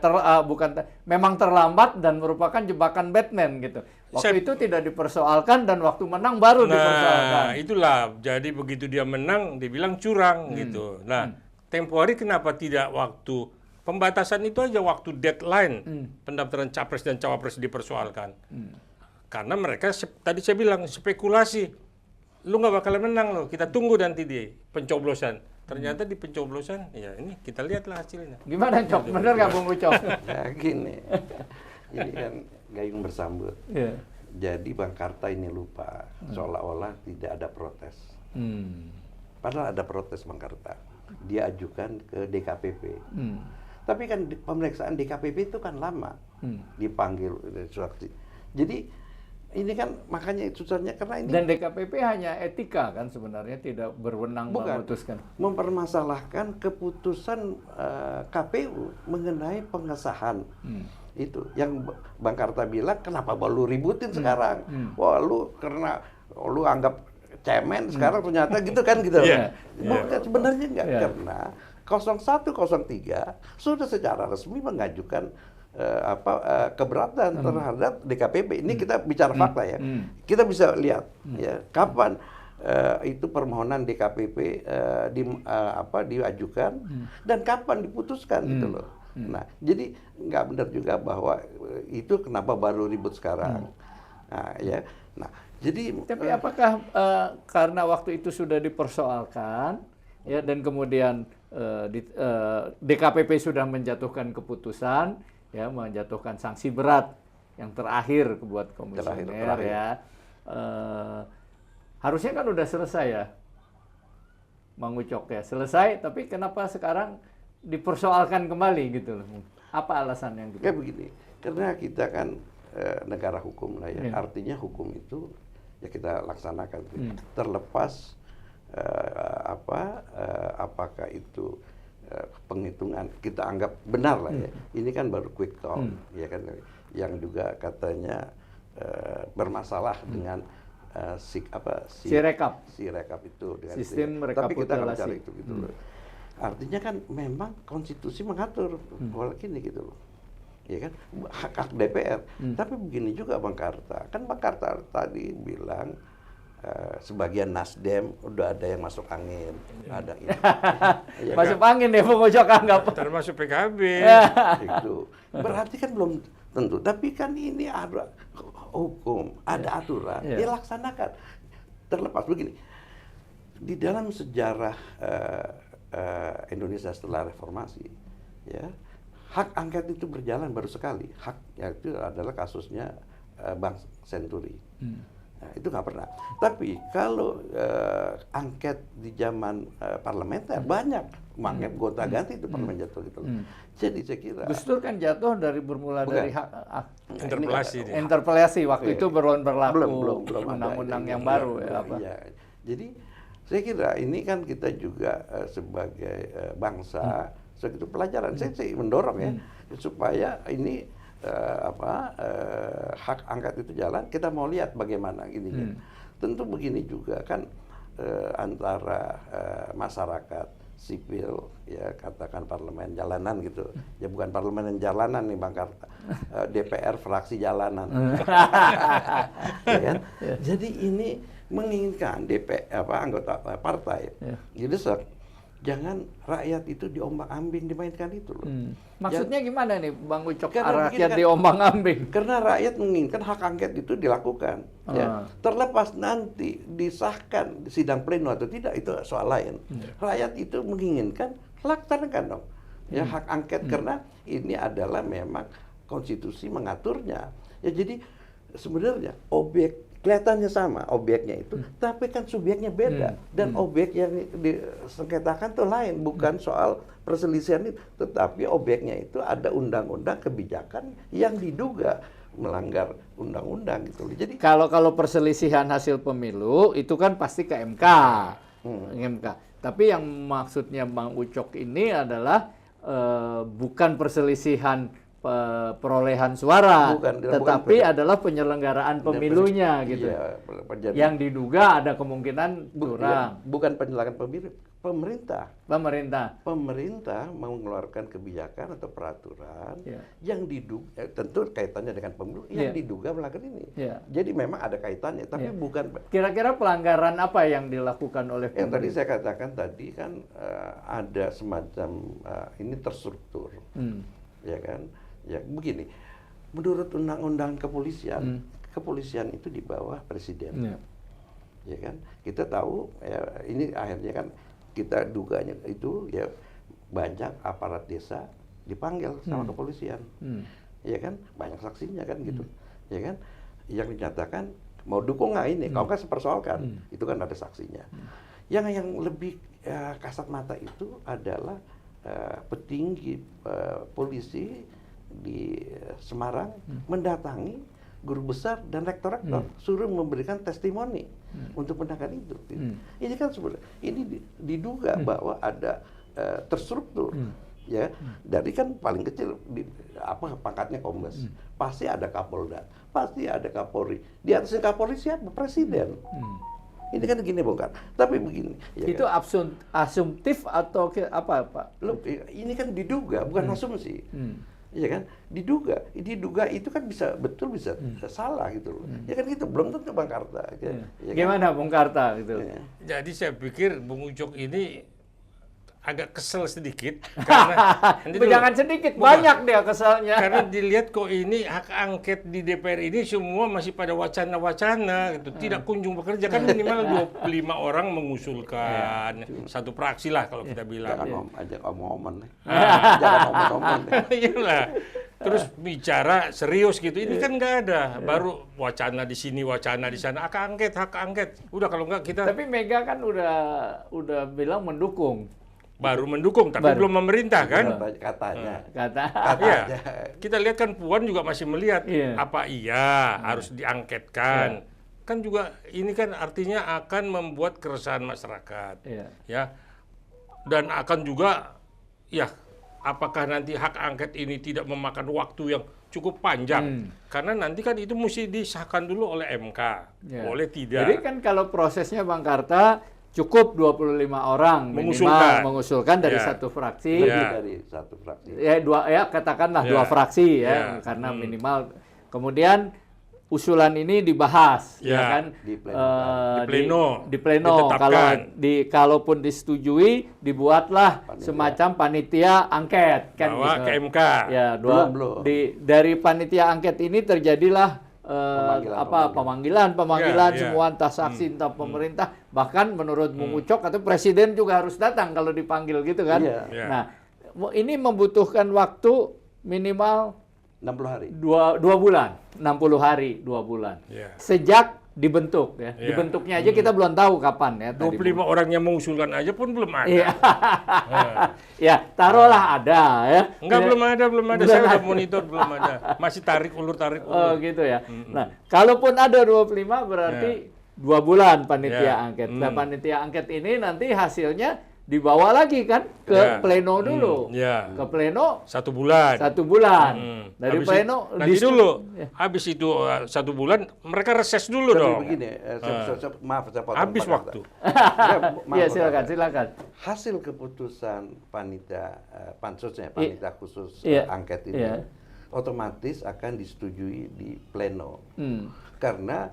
memang terlambat dan merupakan jebakan Batman gitu. Waktu itu tidak dipersoalkan dan waktu menang baru dipersoalkan. Nah, itulah. Jadi begitu dia menang dibilang curang gitu. Nah, tempo hari kenapa tidak waktu pembatasan itu aja waktu deadline pendaftaran capres dan cawapres dipersoalkan. Karena mereka tadi saya bilang spekulasi. Lu nggak bakalan menang loh. Kita tunggu nanti di pencoblosan. Ternyata di pencoblosan, ya ini kita lihatlah hasilnya. Gimana Cok? Bener nggak Bung Ucok? Ya gini, ini kan gayung bersambut. Yeah. Jadi Bang Karta ini lupa, seolah-olah tidak ada protes. Padahal ada protes Bang Karta. Dia ajukan ke DKPP. Tapi kan pemeriksaan DKPP itu kan lama. Dipanggil suatu. Jadi ini kan makanya susahnya karena ini. Dan DKPP hanya etika kan sebenarnya, tidak berwenang memutuskan. Mempermasalahkan keputusan KPU mengenai pengesahan itu. Yang Bang Karta bilang kenapa baru ributin sekarang? Wah lu karena lu anggap cemen sekarang ternyata gitu kan gitu. Bukan, sebenarnya enggak, karena 0103 sudah secara resmi mengajukan keberatan terhadap DKPP. Ini kita bicara fakta ya. Kita bisa lihat ya kapan itu permohonan DKPP diajukan dan kapan diputuskan gitu loh. Nah, jadi nggak benar juga bahwa itu kenapa baru ribut sekarang. Nah, ya. Nah, jadi tapi apakah karena waktu itu sudah dipersoalkan ya dan kemudian DKPP sudah menjatuhkan keputusan ya, menjatuhkan sanksi berat yang terakhir buat komisioner ya. Harusnya kan udah selesai ya, Bang Ucok ya, selesai. Tapi kenapa sekarang dipersoalkan kembali gitu loh? Apa alasan yang gitu? Kayak begini, karena kita kan negara hukum lah ya. Artinya hukum itu ya kita laksanakan. Terlepas apakah itu penghitungan kita anggap benar lah ya. Ini kan baru quick count ya kan, yang juga katanya bermasalah dengan si rekap itu dengan sistem rekapitulasi. Tapi kita nggak bicara itu gitu loh. Artinya kan memang konstitusi mengatur bahwa gini gitu loh. Ya kan hak DPR. Tapi begini juga Bang Karta. Kan Bang Karta tadi bilang sebagian Nasdem udah ada yang masuk angin, ada ini. Ya, masuk angin ya Bung Ucok anggap. Termasuk PKB. Itu berarti kan belum tentu. Tapi kan ini ada hukum, ada aturan, dilaksanakan. Terlepas begini, di dalam sejarah Indonesia setelah reformasi, ya hak angket itu berjalan baru sekali. Hak itu adalah kasusnya Bank Senturi. Nah, itu nggak pernah. Tapi kalau angket di zaman parlementer banyak, angket gonta-ganti itu parlemen jatuh gitu. Jadi saya kira Gus Dur kan jatuh dari bermula dari hak interpelasi waktu itu berlaku belum undang-undang yang baru ya apa. Iya. Jadi saya kira ini kan kita juga sebagai bangsa segitu pelajaran. Saya mendorong ya supaya ini hak angket itu jalan, kita mau lihat bagaimana ininya. Tentu begini juga kan antara masyarakat sipil ya katakan parlemen jalanan gitu. Ya bukan parlemen jalanan nih Bang Karta. DPR fraksi jalanan. Ya kan? Jadi ini menginginkan anggota partai didesak jangan rakyat itu diombang-ambing dimainkan itu loh. Maksudnya gimana nih Bang Ucok, Karena rakyat begini kan, diombang-ambing? Karena rakyat menginginkan hak angket itu dilakukan. Ya. Terlepas nanti disahkan di sidang pleno atau tidak, itu soal lain. Rakyat itu menginginkan, laksanakan dong. Ya, hak angket karena ini adalah memang konstitusi mengaturnya. Ya, jadi sebenarnya kelihatannya sama objeknya itu, tapi kan subjeknya beda. Dan objek yang disengketakan itu lain, bukan soal perselisihan itu, tetapi objeknya itu ada undang-undang kebijakan yang diduga melanggar undang-undang gitu. Jadi kalau perselisihan hasil pemilu itu kan pasti ke MK. MK. Tapi yang maksudnya Bang Ucok ini adalah bukan perselisihan perolehan suara, tetapi adalah penyelenggaraan pemilunya gitu. Iya, yang diduga ada kemungkinan curang. Bukan penyelenggaraan pemilu, pemerintah mengeluarkan kebijakan atau peraturan yang diduga, tentu kaitannya dengan pemilu, yang diduga melanggar ini. Jadi memang ada kaitannya, tapi bukan. Kira-kira pelanggaran apa yang dilakukan oleh pemerintah? Yang tadi saya katakan tadi kan ada semacam ini terstruktur, ya kan? Ya begini, menurut undang-undang kepolisian, kepolisian itu di bawah presiden, ya kan? Kita tahu ya, ini akhirnya kan kita duganya itu ya banyak aparat desa dipanggil sama kepolisian, ya kan? Banyak saksinya kan gitu, ya kan? Yang dinyatakan mau dukung nggak ini, kalau nggak sepersoalkan, itu kan ada saksinya. Yang lebih kasat mata itu adalah petinggi polisi di Semarang mendatangi guru besar dan rektor-rektor, suruh memberikan testimoni untuk menangkan itu. Ini kan sebenarnya ini diduga bahwa ada terstruktur, ya. Dari kan paling kecil pangkatnya Kombes, pasti ada Kapolda, pasti ada Kapolri. Di atasnya Kapolri siapa? Presiden. Ini kan gini bongkar. Tapi begini. Ya itu kan? asumtif atau apa Pak? Loh, ini kan diduga, bukan asumsi. Iya kan, diduga itu kan bisa betul bisa salah gitu loh. Ya kan gitu, belum tentu Bang Karta. Ya, gimana Bung Karta gitu? Ya. Jadi saya pikir Bung Ucok ini agak kesel sedikit karena jangan sedikit, banyak dia keselnya. Karena dilihat kok ini hak angket di DPR ini semua masih pada wacana-wacana gitu, tidak kunjung bekerja. Kan minimal 25 orang mengusulkan, satu fraksi lah kalau kita bilang. Jangan ngomong-ngomong nih. Jangan ngomong-ngomong nih. Iyalah. Terus bicara serius gitu, ini kan nggak ada. Baru wacana di sini, wacana di sana, hak angket. Udah kalau nggak kita. Tapi Mega kan udah bilang mendukung. Baru mendukung, tapi belum memerintah kan? Katanya. Iya. Kita lihat kan Puan juga masih melihat apa harus diangketkan. Kan juga ini kan artinya akan membuat keresahan masyarakat. Ya. Dan akan juga apakah nanti hak angket ini tidak memakan waktu yang cukup panjang. Karena nanti kan itu mesti disahkan dulu oleh MK. Boleh tidak. Jadi kan kalau prosesnya Bang Karta cukup 25 orang mengusulkan dari satu fraksi. Dari satu fraksi. Katakanlah dua fraksi karena minimal. Kemudian usulan ini dibahas kan di pleno. Kalaupun disetujui dibuatlah semacam panitia angket kan bawa ke MK. Belum. Dari panitia angket ini terjadilah pemanggilan semua entah saksi entah pemerintah, bahkan menurut Bung Ucok atau presiden juga harus datang kalau dipanggil gitu kan. Nah, ini membutuhkan waktu minimal 60 hari. 2 bulan, 60 hari, 2 bulan. Sejak dibentuk dibentuknya aja kita belum tahu kapan 25 orang yang mengusulkan aja pun belum ada. Taruhlah ada Enggak, belum ada. Saya udah monitor belum ada. Masih tarik ulur. Oh gitu ya. Nah, kalaupun ada 25 berarti 2 bulan panitia angket. Nah, panitia angket ini nanti hasilnya dibawa lagi kan ke pleno dulu. Ke pleno 1 bulan. 1 bulan. Dari habis pleno nanti dulu. Habis itu 1 bulan mereka reses dulu dong. Begini, maaf saya potong. Habis waktu. Iya, silakan. Hasil keputusan panitia pansusnya, panitia khusus angket ini otomatis akan disetujui di pleno. Karena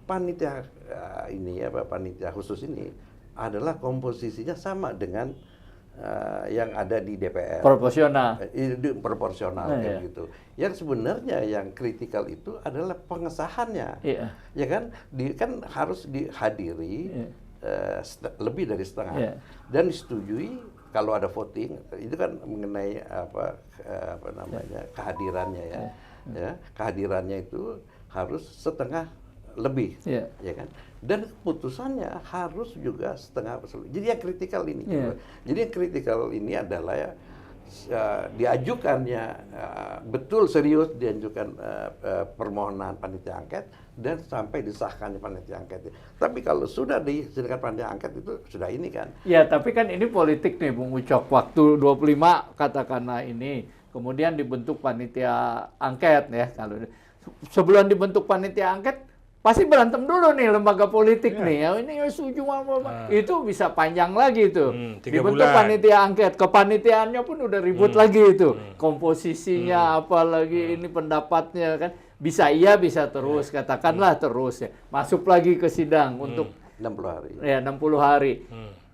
panitia panitia khusus ini adalah komposisinya sama dengan yang ada di DPR. Proporsional. Proporsional kayak gitu. Yang sebenarnya yang kritikal itu adalah pengesahannya. Iya. Ya kan, kan harus dihadiri lebih dari setengah dan disetujui kalau ada voting. Itu kan mengenai apa namanya kehadirannya ya. Ya, kehadirannya itu harus setengah lebih, ya kan? Dan keputusannya harus juga setengah persen. Jadi yang kritikal ini, jadi yang kritikal ini adalah diajukannya betul serius diajukan permohonan panitia angket dan sampai disahkannya panitia angket. Tapi kalau sudah disahkan panitia angket itu sudah ini kan? Ya, tapi kan ini politik nih, Bung Ucok. Waktu 25 katakanlah ini, kemudian dibentuk panitia angket ya. Kalau sebelum dibentuk panitia angket pasti berantem dulu nih lembaga politik nih ya, ini setuju apa itu bisa panjang lagi itu. Dibentuk panitia angket, kepanitiaannya pun udah ribut lagi itu, komposisinya apalagi ini pendapatnya kan bisa bisa terus katakanlah terus ya, masuk lagi ke sidang untuk 60 hari. Ya 60 hari.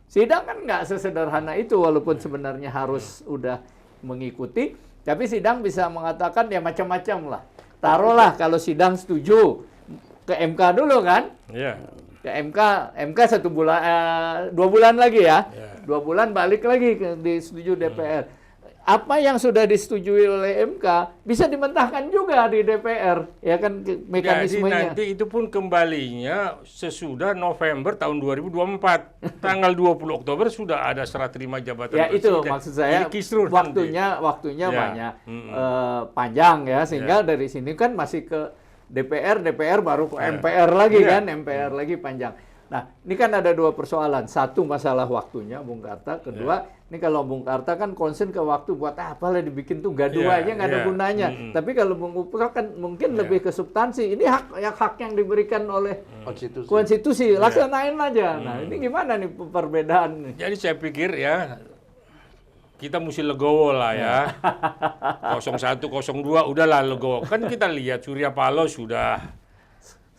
Sidang kan nggak sesederhana itu walaupun sebenarnya harus udah mengikuti, tapi sidang bisa mengatakan ya macam-macam lah. Taruhlah kalau sidang setuju ke MK dulu kan? Iya. Ke MK 1 bulan, 2 bulan lagi ya. 2 bulan balik lagi ke disetujui DPR. Apa yang sudah disetujui oleh MK bisa dimentahkan juga di DPR, ya kan mekanismenya. Jadi nanti itu pun kembalinya sesudah November tahun 2024. Tanggal 20 Oktober sudah ada serah terima jabatan ya presiden. itu maksud saya waktunya banyak panjang ya, sehingga dari sini kan masih ke DPR baru ke MPR lagi kan, MPR lagi panjang. Nah, ini kan ada 2 persoalan. Satu masalah waktunya, Bung Karta. Kedua, ini kalau Bung Karta kan concern ke waktu buat apalah dibikin tuh gaduh aja nggak ada gunanya. Tapi kalau Bung Upra kan mungkin lebih ke substansi. Ini hak yang diberikan oleh konstitusi. Laksanain aja. Nah, ini gimana nih perbedaan? Jadi saya pikir ya, kita mesti legowo lah ya. 01, 02 udahlah legowo. Kan kita lihat Surya Paloh sudah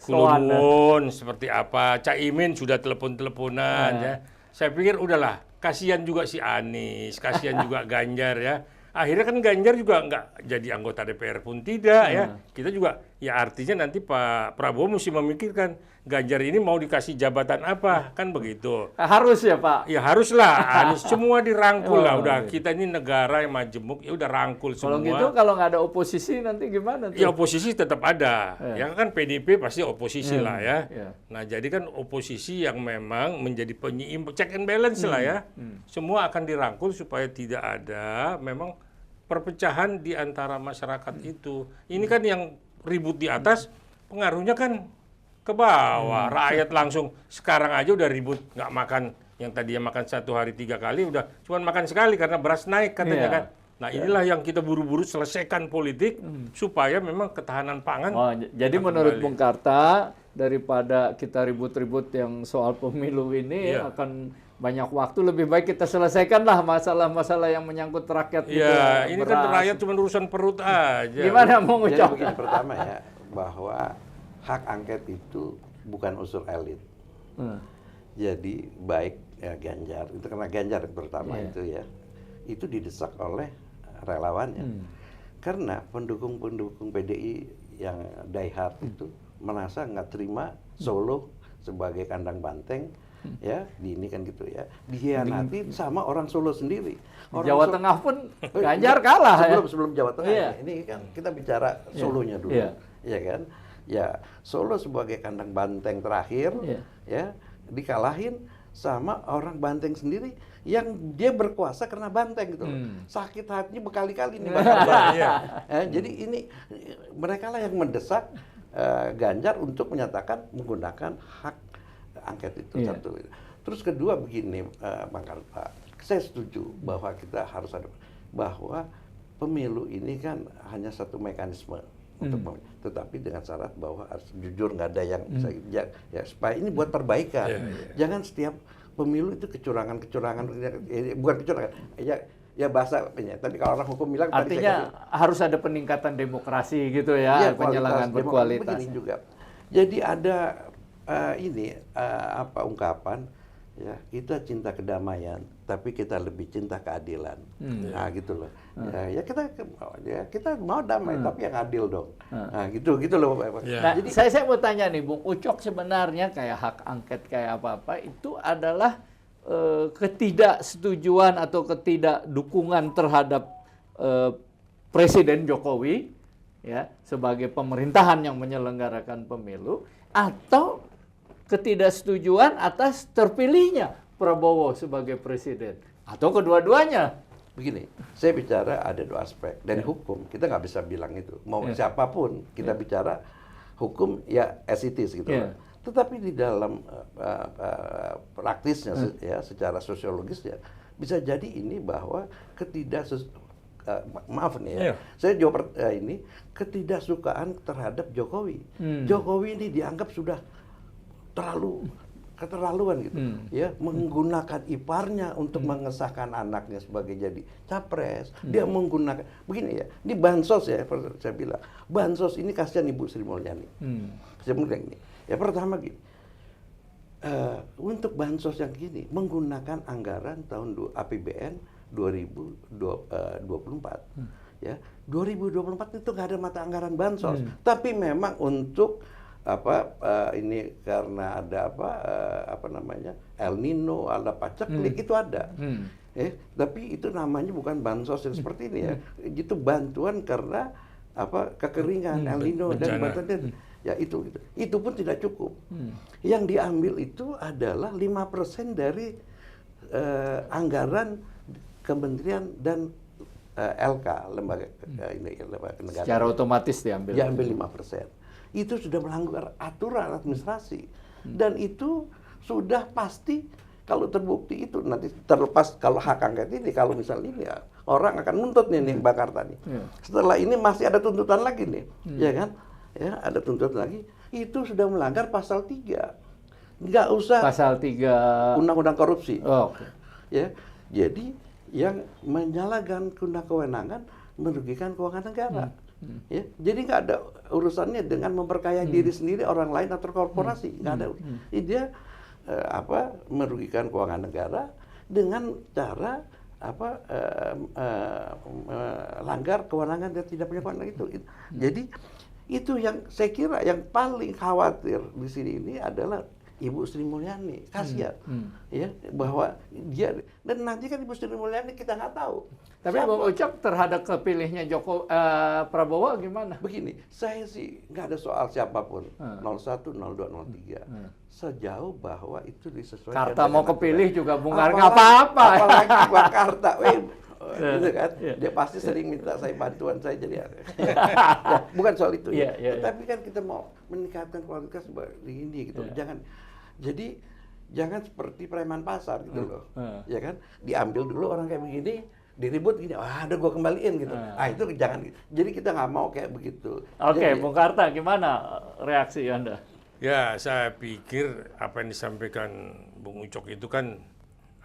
kulun seperti apa. Cak Imin sudah telepon-teleponan ya. Saya pikir udahlah, kasihan juga si Anies, kasihan juga Ganjar ya. Akhirnya kan Ganjar juga nggak jadi anggota DPR pun tidak ya. Kita juga ya artinya nanti Pak Prabowo mesti memikirkan Ganjar ini mau dikasih jabatan apa, kan begitu. Harus ya Pak? Ya haruslah, Anies semua dirangkul lah. Udah kita ini negara yang majemuk, ya udah rangkul semua. Kalau gitu kalau nggak ada oposisi nanti gimana tuh? Ya oposisi tetap ada. Ya kan PDIP pasti oposisi lah ya. Nah jadi kan oposisi yang memang menjadi penyeimbang, check and balance lah ya. Semua akan dirangkul supaya tidak ada memang perpecahan di antara masyarakat itu. Ini kan yang ribut di atas, pengaruhnya kan ke bawah. Rakyat langsung sekarang aja udah ribut nggak makan, yang tadinya makan 1 hari 3 kali udah cuma makan sekali karena beras naik katanya kan. Nah inilah yang kita buru-buru selesaikan politik supaya memang ketahanan pangan. Jadi menurut Bung Karta, daripada kita ribut-ribut yang soal pemilu ini akan banyak waktu, lebih baik kita selesaikanlah masalah-masalah yang menyangkut rakyat. Iya, ini kan rakyat cuma urusan perut aja. Gimana mau ngucap? Begini, pertama ya, bahwa hak angket itu bukan unsur elit. Jadi baik ya Ganjar, itu karena Ganjar pertama itu ya, itu didesak oleh relawannya. Karena pendukung-pendukung PDI yang diehard itu merasa nggak terima Solo sebagai kandang banteng, ya di ini kan gitu ya, dihianati sama orang Solo sendiri. Orang Jawa Tengah pun Ganjar kalah sebelum Jawa Tengah. Ini kan kita bicara Solonya dulu, ya kan? Ya Solo sebagai kandang banteng terakhir, ya dikalahin sama orang Banteng sendiri yang dia berkuasa karena Banteng gitu. Sakit hatinya berkali-kali nih jadi ini mereka lah yang mendesak Ganjar untuk menyatakan menggunakan hak angket itu satu. Terus kedua begini, Bang Karta, saya setuju bahwa kita harus ada, bahwa pemilu ini kan hanya satu mekanisme untuk tetapi dengan syarat bahwa harus jujur, nggak ada yang bisa ya supaya ini buat perbaikan. Jangan setiap pemilu itu kecurangan, bukan kecurangan, ya bahasa tapi kalau orang hukum bilang artinya harus ada peningkatan demokrasi gitu ya, penyelenggaraan berkualitas. Begini juga. Jadi ada ungkapan ya kita cinta kedamaian, tapi kita lebih cinta keadilan. Nah gitu loh. Ya kita mau damai, tapi yang adil dong. Nah gitu loh. Ya. Nah, jadi saya mau tanya nih, Bung Ucok, sebenarnya kayak hak angket kayak apa-apa itu adalah ketidaksetujuan atau ketidakdukungan terhadap Presiden Jokowi ya sebagai pemerintahan yang menyelenggarakan pemilu, atau ketidaksetujuan atas terpilihnya Prabowo sebagai presiden, atau kedua-duanya. Begini, saya bicara ada dua aspek. Dari hukum, kita nggak bisa bilang itu. Mau siapapun, kita bicara hukum ya as it is gitu. Tetapi di dalam praktisnya, ya, secara sosiologisnya, bisa jadi ini bahwa maaf nih ya, saya jawab ini ketidaksukaan terhadap Jokowi. Jokowi ini dianggap sudah keterlaluan gitu, ya, menggunakan iparnya untuk mengesahkan anaknya sebagai jadi capres. Dia menggunakan begini ya, ini bansos ya, saya bilang bansos ini kasihan Ibu Sri Mulyani. Saya bilang ini, ya pertama gini, untuk bansos yang gini menggunakan anggaran tahun APBN 2024, ya 2024 itu nggak ada mata anggaran bansos, tapi memang untuk ini karena ada apa namanya El Nino, ada paceklik itu ada, tapi itu namanya bukan bansos yang seperti ini ya, itu bantuan karena kekeringan El Nino dan bantuan ya itu pun tidak cukup. Yang diambil itu adalah 5% dari anggaran kementerian dan LK, lembaga negara. Secara otomatis diambil 5%. Itu sudah melanggar aturan administrasi. Dan itu sudah pasti kalau terbukti itu nanti terlepas kalau hak angket ini, kalau misalnya ini ya, orang akan nuntut nih Mbak Karta nih. Setelah ini masih ada tuntutan lagi nih, ya kan? Ya, ada tuntutan lagi. Itu sudah melanggar pasal 3. Nggak usah pasal 3 Undang-Undang Korupsi. Okay. Ya. Jadi yang menyalahkan kewenangan merugikan keuangan negara. Ya, jadi nggak ada urusannya dengan memperkaya diri sendiri, orang lain atau korporasi, nggak ada. Dia merugikan keuangan negara dengan cara melanggar kewenangan dan tidak punya kewenangan itu. Jadi itu yang saya kira yang paling khawatir di sini ini adalah Ibu Sri Mulyani, kasihan, ya, bahwa dia, dan nanti kan Ibu Sri Mulyani kita nggak tahu. Tapi Bang Ucok terhadap kepilihnya Prabowo gimana? Begini, saya sih nggak ada soal siapapun, 01, 02, 03, sejauh bahwa itu disesuaikan. Karta mau kepilih juga Bung Karno nggak apa-apa. Apalagi Bang Karta, gitu kan, dia pasti sering minta saya bantuan saya jadi ya, bukan soal itu ya. Tetapi kan kita mau meningkatkan kualitas ini gitu. Jangan seperti preman pasar gitu loh. Ya kan, diambil dulu orang kayak begini, diribut gini, ada gua kembaliin gitu. Itu jangan. Jadi kita nggak mau kayak begitu. Oke, Bung Karta, gimana reaksi Anda? Ya, saya pikir apa yang disampaikan Bung Ucok itu kan,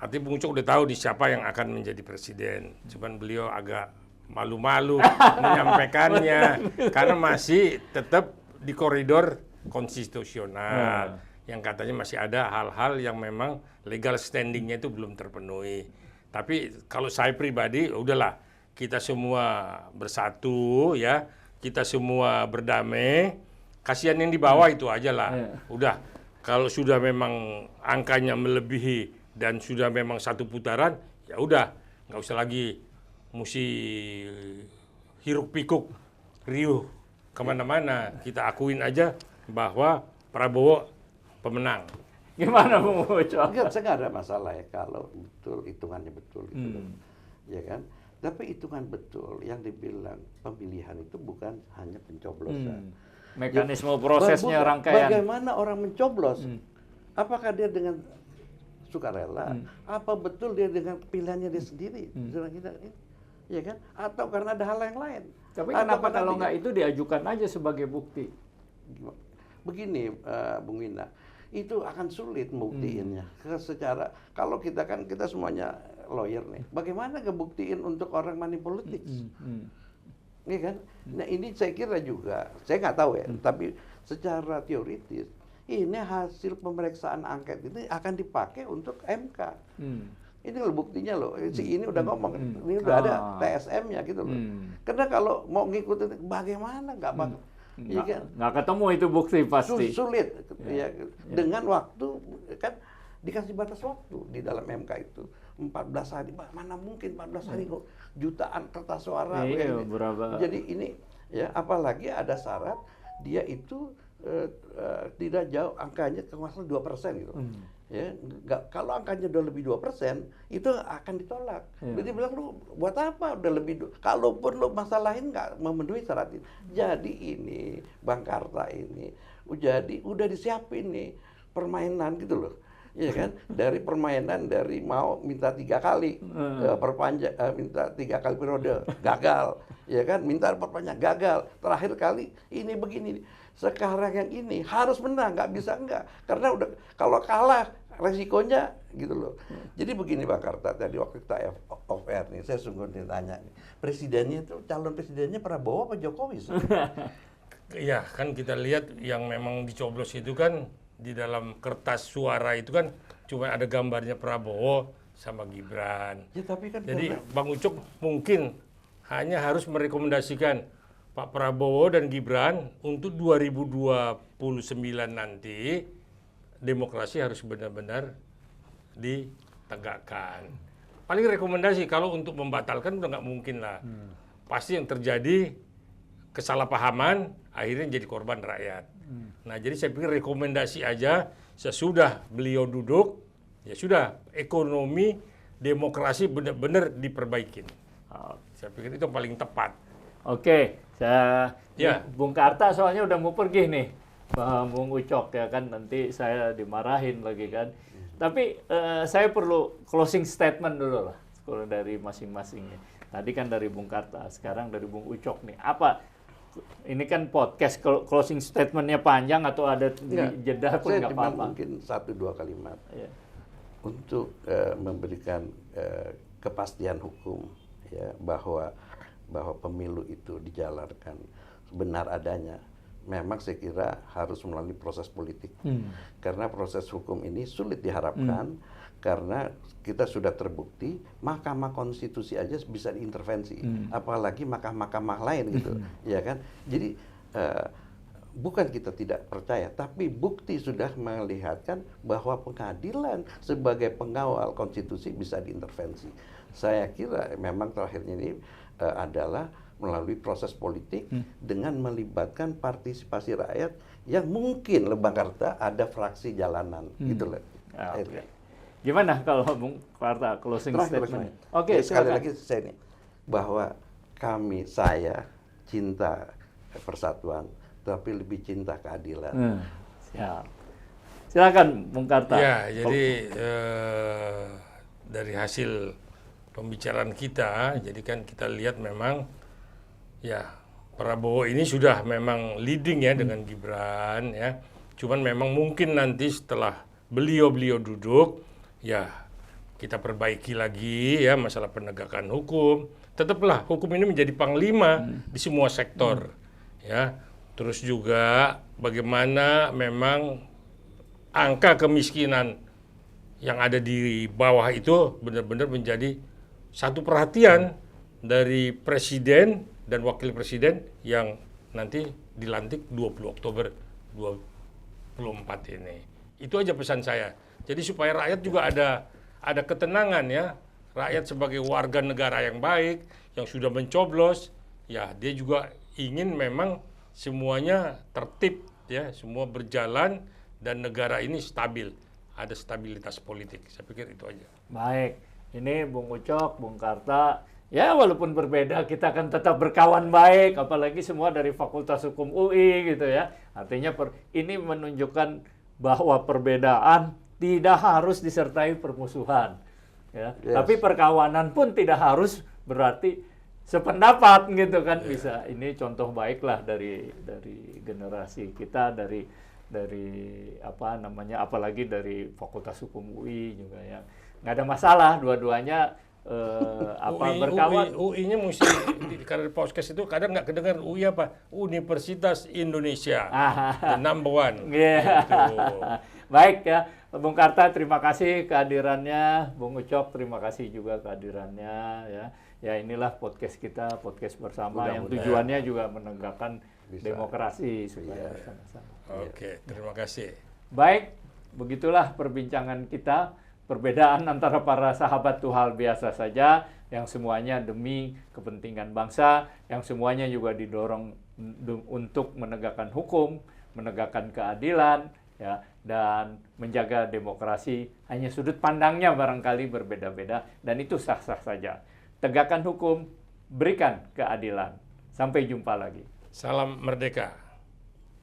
artinya Bung Ucok udah tahu di siapa yang akan menjadi presiden. Cuman beliau agak malu-malu menyampaikannya karena masih tetap di koridor konstitusional. Yang katanya masih ada hal-hal yang memang legal standingnya itu belum terpenuhi. Tapi kalau saya pribadi, udahlah, kita semua bersatu ya, kita semua berdamai. Kasihan yang di bawah itu aja lah. Udah, kalau sudah memang angkanya melebihi dan sudah memang satu putaran, ya udah, nggak usah lagi mesti hiruk pikuk riuh kemana-mana. Kita akuin aja bahwa Prabowo pemenang. Gimana Bung Ucok? Enggak, saya nggak ada masalah ya kalau betul hitungannya betul gitu, ya kan? Tapi hitungan betul yang dibilang pemilihan itu bukan hanya pencoblosan. Mekanisme prosesnya rangkaian. Bagaimana orang mencoblos? Apakah dia dengan sukarela? Apa betul dia dengan pilihannya dia sendiri? Ya kan? Atau karena ada hal yang lain? Tapi kenapa kalau nggak itu diajukan aja sebagai bukti? Begini, Bung Wina, itu akan sulit membuktiinnya. Secara kalau kita semuanya lawyer nih, bagaimana ngebuktiin untuk orang money politics? Iya kan? Nah ini saya kira juga, saya nggak tahu ya, tapi secara teoritis ini hasil pemeriksaan angket itu akan dipakai untuk MK. Ini loh buktinya loh, si ini udah ngomong, ini udah ada TSM-nya gitu loh. Karena kalau mau ngikutin bagaimana nggak ketemu itu bukti pasti. Sulit ya. Dengan waktu kan dikasih batas waktu di dalam MK itu 14 hari, mana mungkin 14 hari kok jutaan kertas suara. Berapa? Jadi ini ya, apalagi ada syarat dia itu tidak jauh angkanya kalau nggak salah 2% gitu. Ya, kalau angkanya udah lebih 2%, itu akan ditolak. Jadi bilang, lu buat apa udah lebih, kalaupun lu masalahin nggak memenuhi syarat itu. Jadi ini, Bang Karta ini, udah disiapin nih permainan gitu loh. Iya kan, dari permainan dari mau minta 3 kali perpanjang, minta 3 kali periode, gagal, ya kan, minta perpanjang, gagal, terakhir kali ini begini. Sekarang yang ini harus menang, nggak bisa enggak, karena udah kalau kalah resikonya gitu loh. Jadi begini Bang Karta, tadi waktu kita off air nih, saya sungguh ditanya nih, presidennya itu calon presidennya Prabowo apa Jokowi? Iya, kan kita lihat yang memang dicoblos itu kan di dalam kertas suara itu kan cuma ada gambarnya Prabowo sama Gibran. Ya, tapi kan jadi Bang Ucok mungkin hanya harus merekomendasikan Pak Prabowo dan Gibran untuk 2029 nanti demokrasi harus benar-benar ditegakkan. Paling rekomendasi, kalau untuk membatalkan udah nggak mungkin lah. Pasti yang terjadi kesalahpahaman, akhirnya jadi korban rakyat. Nah, jadi saya pikir rekomendasi aja sesudah beliau duduk, ya sudah, ekonomi, demokrasi benar-benar diperbaikin. Saya pikir itu paling tepat. Oke, Bung Karta soalnya udah mau pergi nih, Bung Ucok ya kan, nanti saya dimarahin lagi kan. Tapi saya perlu closing statement dulu lah, kalau dari masing-masing. Tadi kan dari Bung Karta, sekarang dari Bung Ucok nih. Apa? Ini kan podcast, closing statementnya panjang atau ada jeda pun nggak apa-apa. Mungkin 1-2 kalimat untuk memberikan kepastian hukum, ya, bahwa pemilu itu dijalankan benar adanya. Memang saya kira harus melalui proses politik, karena proses hukum ini sulit diharapkan, karena kita sudah terbukti Mahkamah Konstitusi aja bisa diintervensi, apalagi mahkamah lain gitu, ya kan. Jadi bukan kita tidak percaya, tapi bukti sudah melihatkan bahwa pengadilan sebagai pengawal konstitusi bisa diintervensi. Saya kira memang terakhirnya ini adalah melalui proses politik dengan melibatkan partisipasi rakyat yang mungkin Bang Karta ada fraksi jalanan gitu loh. Gimana kalau Bung Karta closing statement? Oke, sekali lagi saya ini bahwa saya cinta persatuan, tapi lebih cinta keadilan. Siap. Silakan Bung Karta. Ya, jadi dari hasil pembicaraan kita, jadi kan kita lihat memang ya Prabowo ini sudah memang leading ya dengan Gibran ya. Cuman memang mungkin nanti setelah beliau duduk, ya kita perbaiki lagi ya masalah penegakan hukum. Tetaplah hukum ini menjadi panglima di semua sektor ya. Terus juga bagaimana memang angka kemiskinan yang ada di bawah itu benar-benar menjadi satu perhatian dari presiden dan wakil presiden yang nanti dilantik 20 Oktober 2024 ini. Itu aja pesan saya. Jadi supaya rakyat juga ada ketenangan ya. Rakyat sebagai warga negara yang baik, yang sudah mencoblos, ya dia juga ingin memang semuanya tertib ya, semua berjalan dan negara ini stabil, ada stabilitas politik. Saya pikir itu aja. Baik, ini Bung Ucok, Bung Karta, ya walaupun berbeda kita akan tetap berkawan baik, apalagi semua dari Fakultas Hukum UI gitu ya. Artinya ini menunjukkan bahwa perbedaan tidak harus disertai permusuhan. Ya. Tapi perkawanan pun tidak harus berarti sependapat gitu kan, bisa. Ini contoh baik lah dari generasi kita, dari apa namanya, apalagi dari Fakultas Hukum UI juga ya. Nggak ada masalah, dua-duanya berkawan. UI-nya mesti karena podcast itu kadang nggak kedengar UI apa? Universitas Indonesia, the number one. Yeah. Gitu. Baik ya, Bung Karta terima kasih kehadirannya, Bung Ucok terima kasih juga kehadirannya ya. Ya inilah podcast kita, podcast bersama yang tujuannya juga menegakkan demokrasi supaya sama-sama. Oke, terima kasih. Baik, begitulah perbincangan kita. Perbedaan antara para sahabat itu hal biasa saja, yang semuanya demi kepentingan bangsa, yang semuanya juga didorong untuk menegakkan hukum, menegakkan keadilan, ya, dan menjaga demokrasi. Hanya sudut pandangnya barangkali berbeda-beda, dan itu sah-sah saja. Tegakkan hukum, berikan keadilan. Sampai jumpa lagi. Salam merdeka.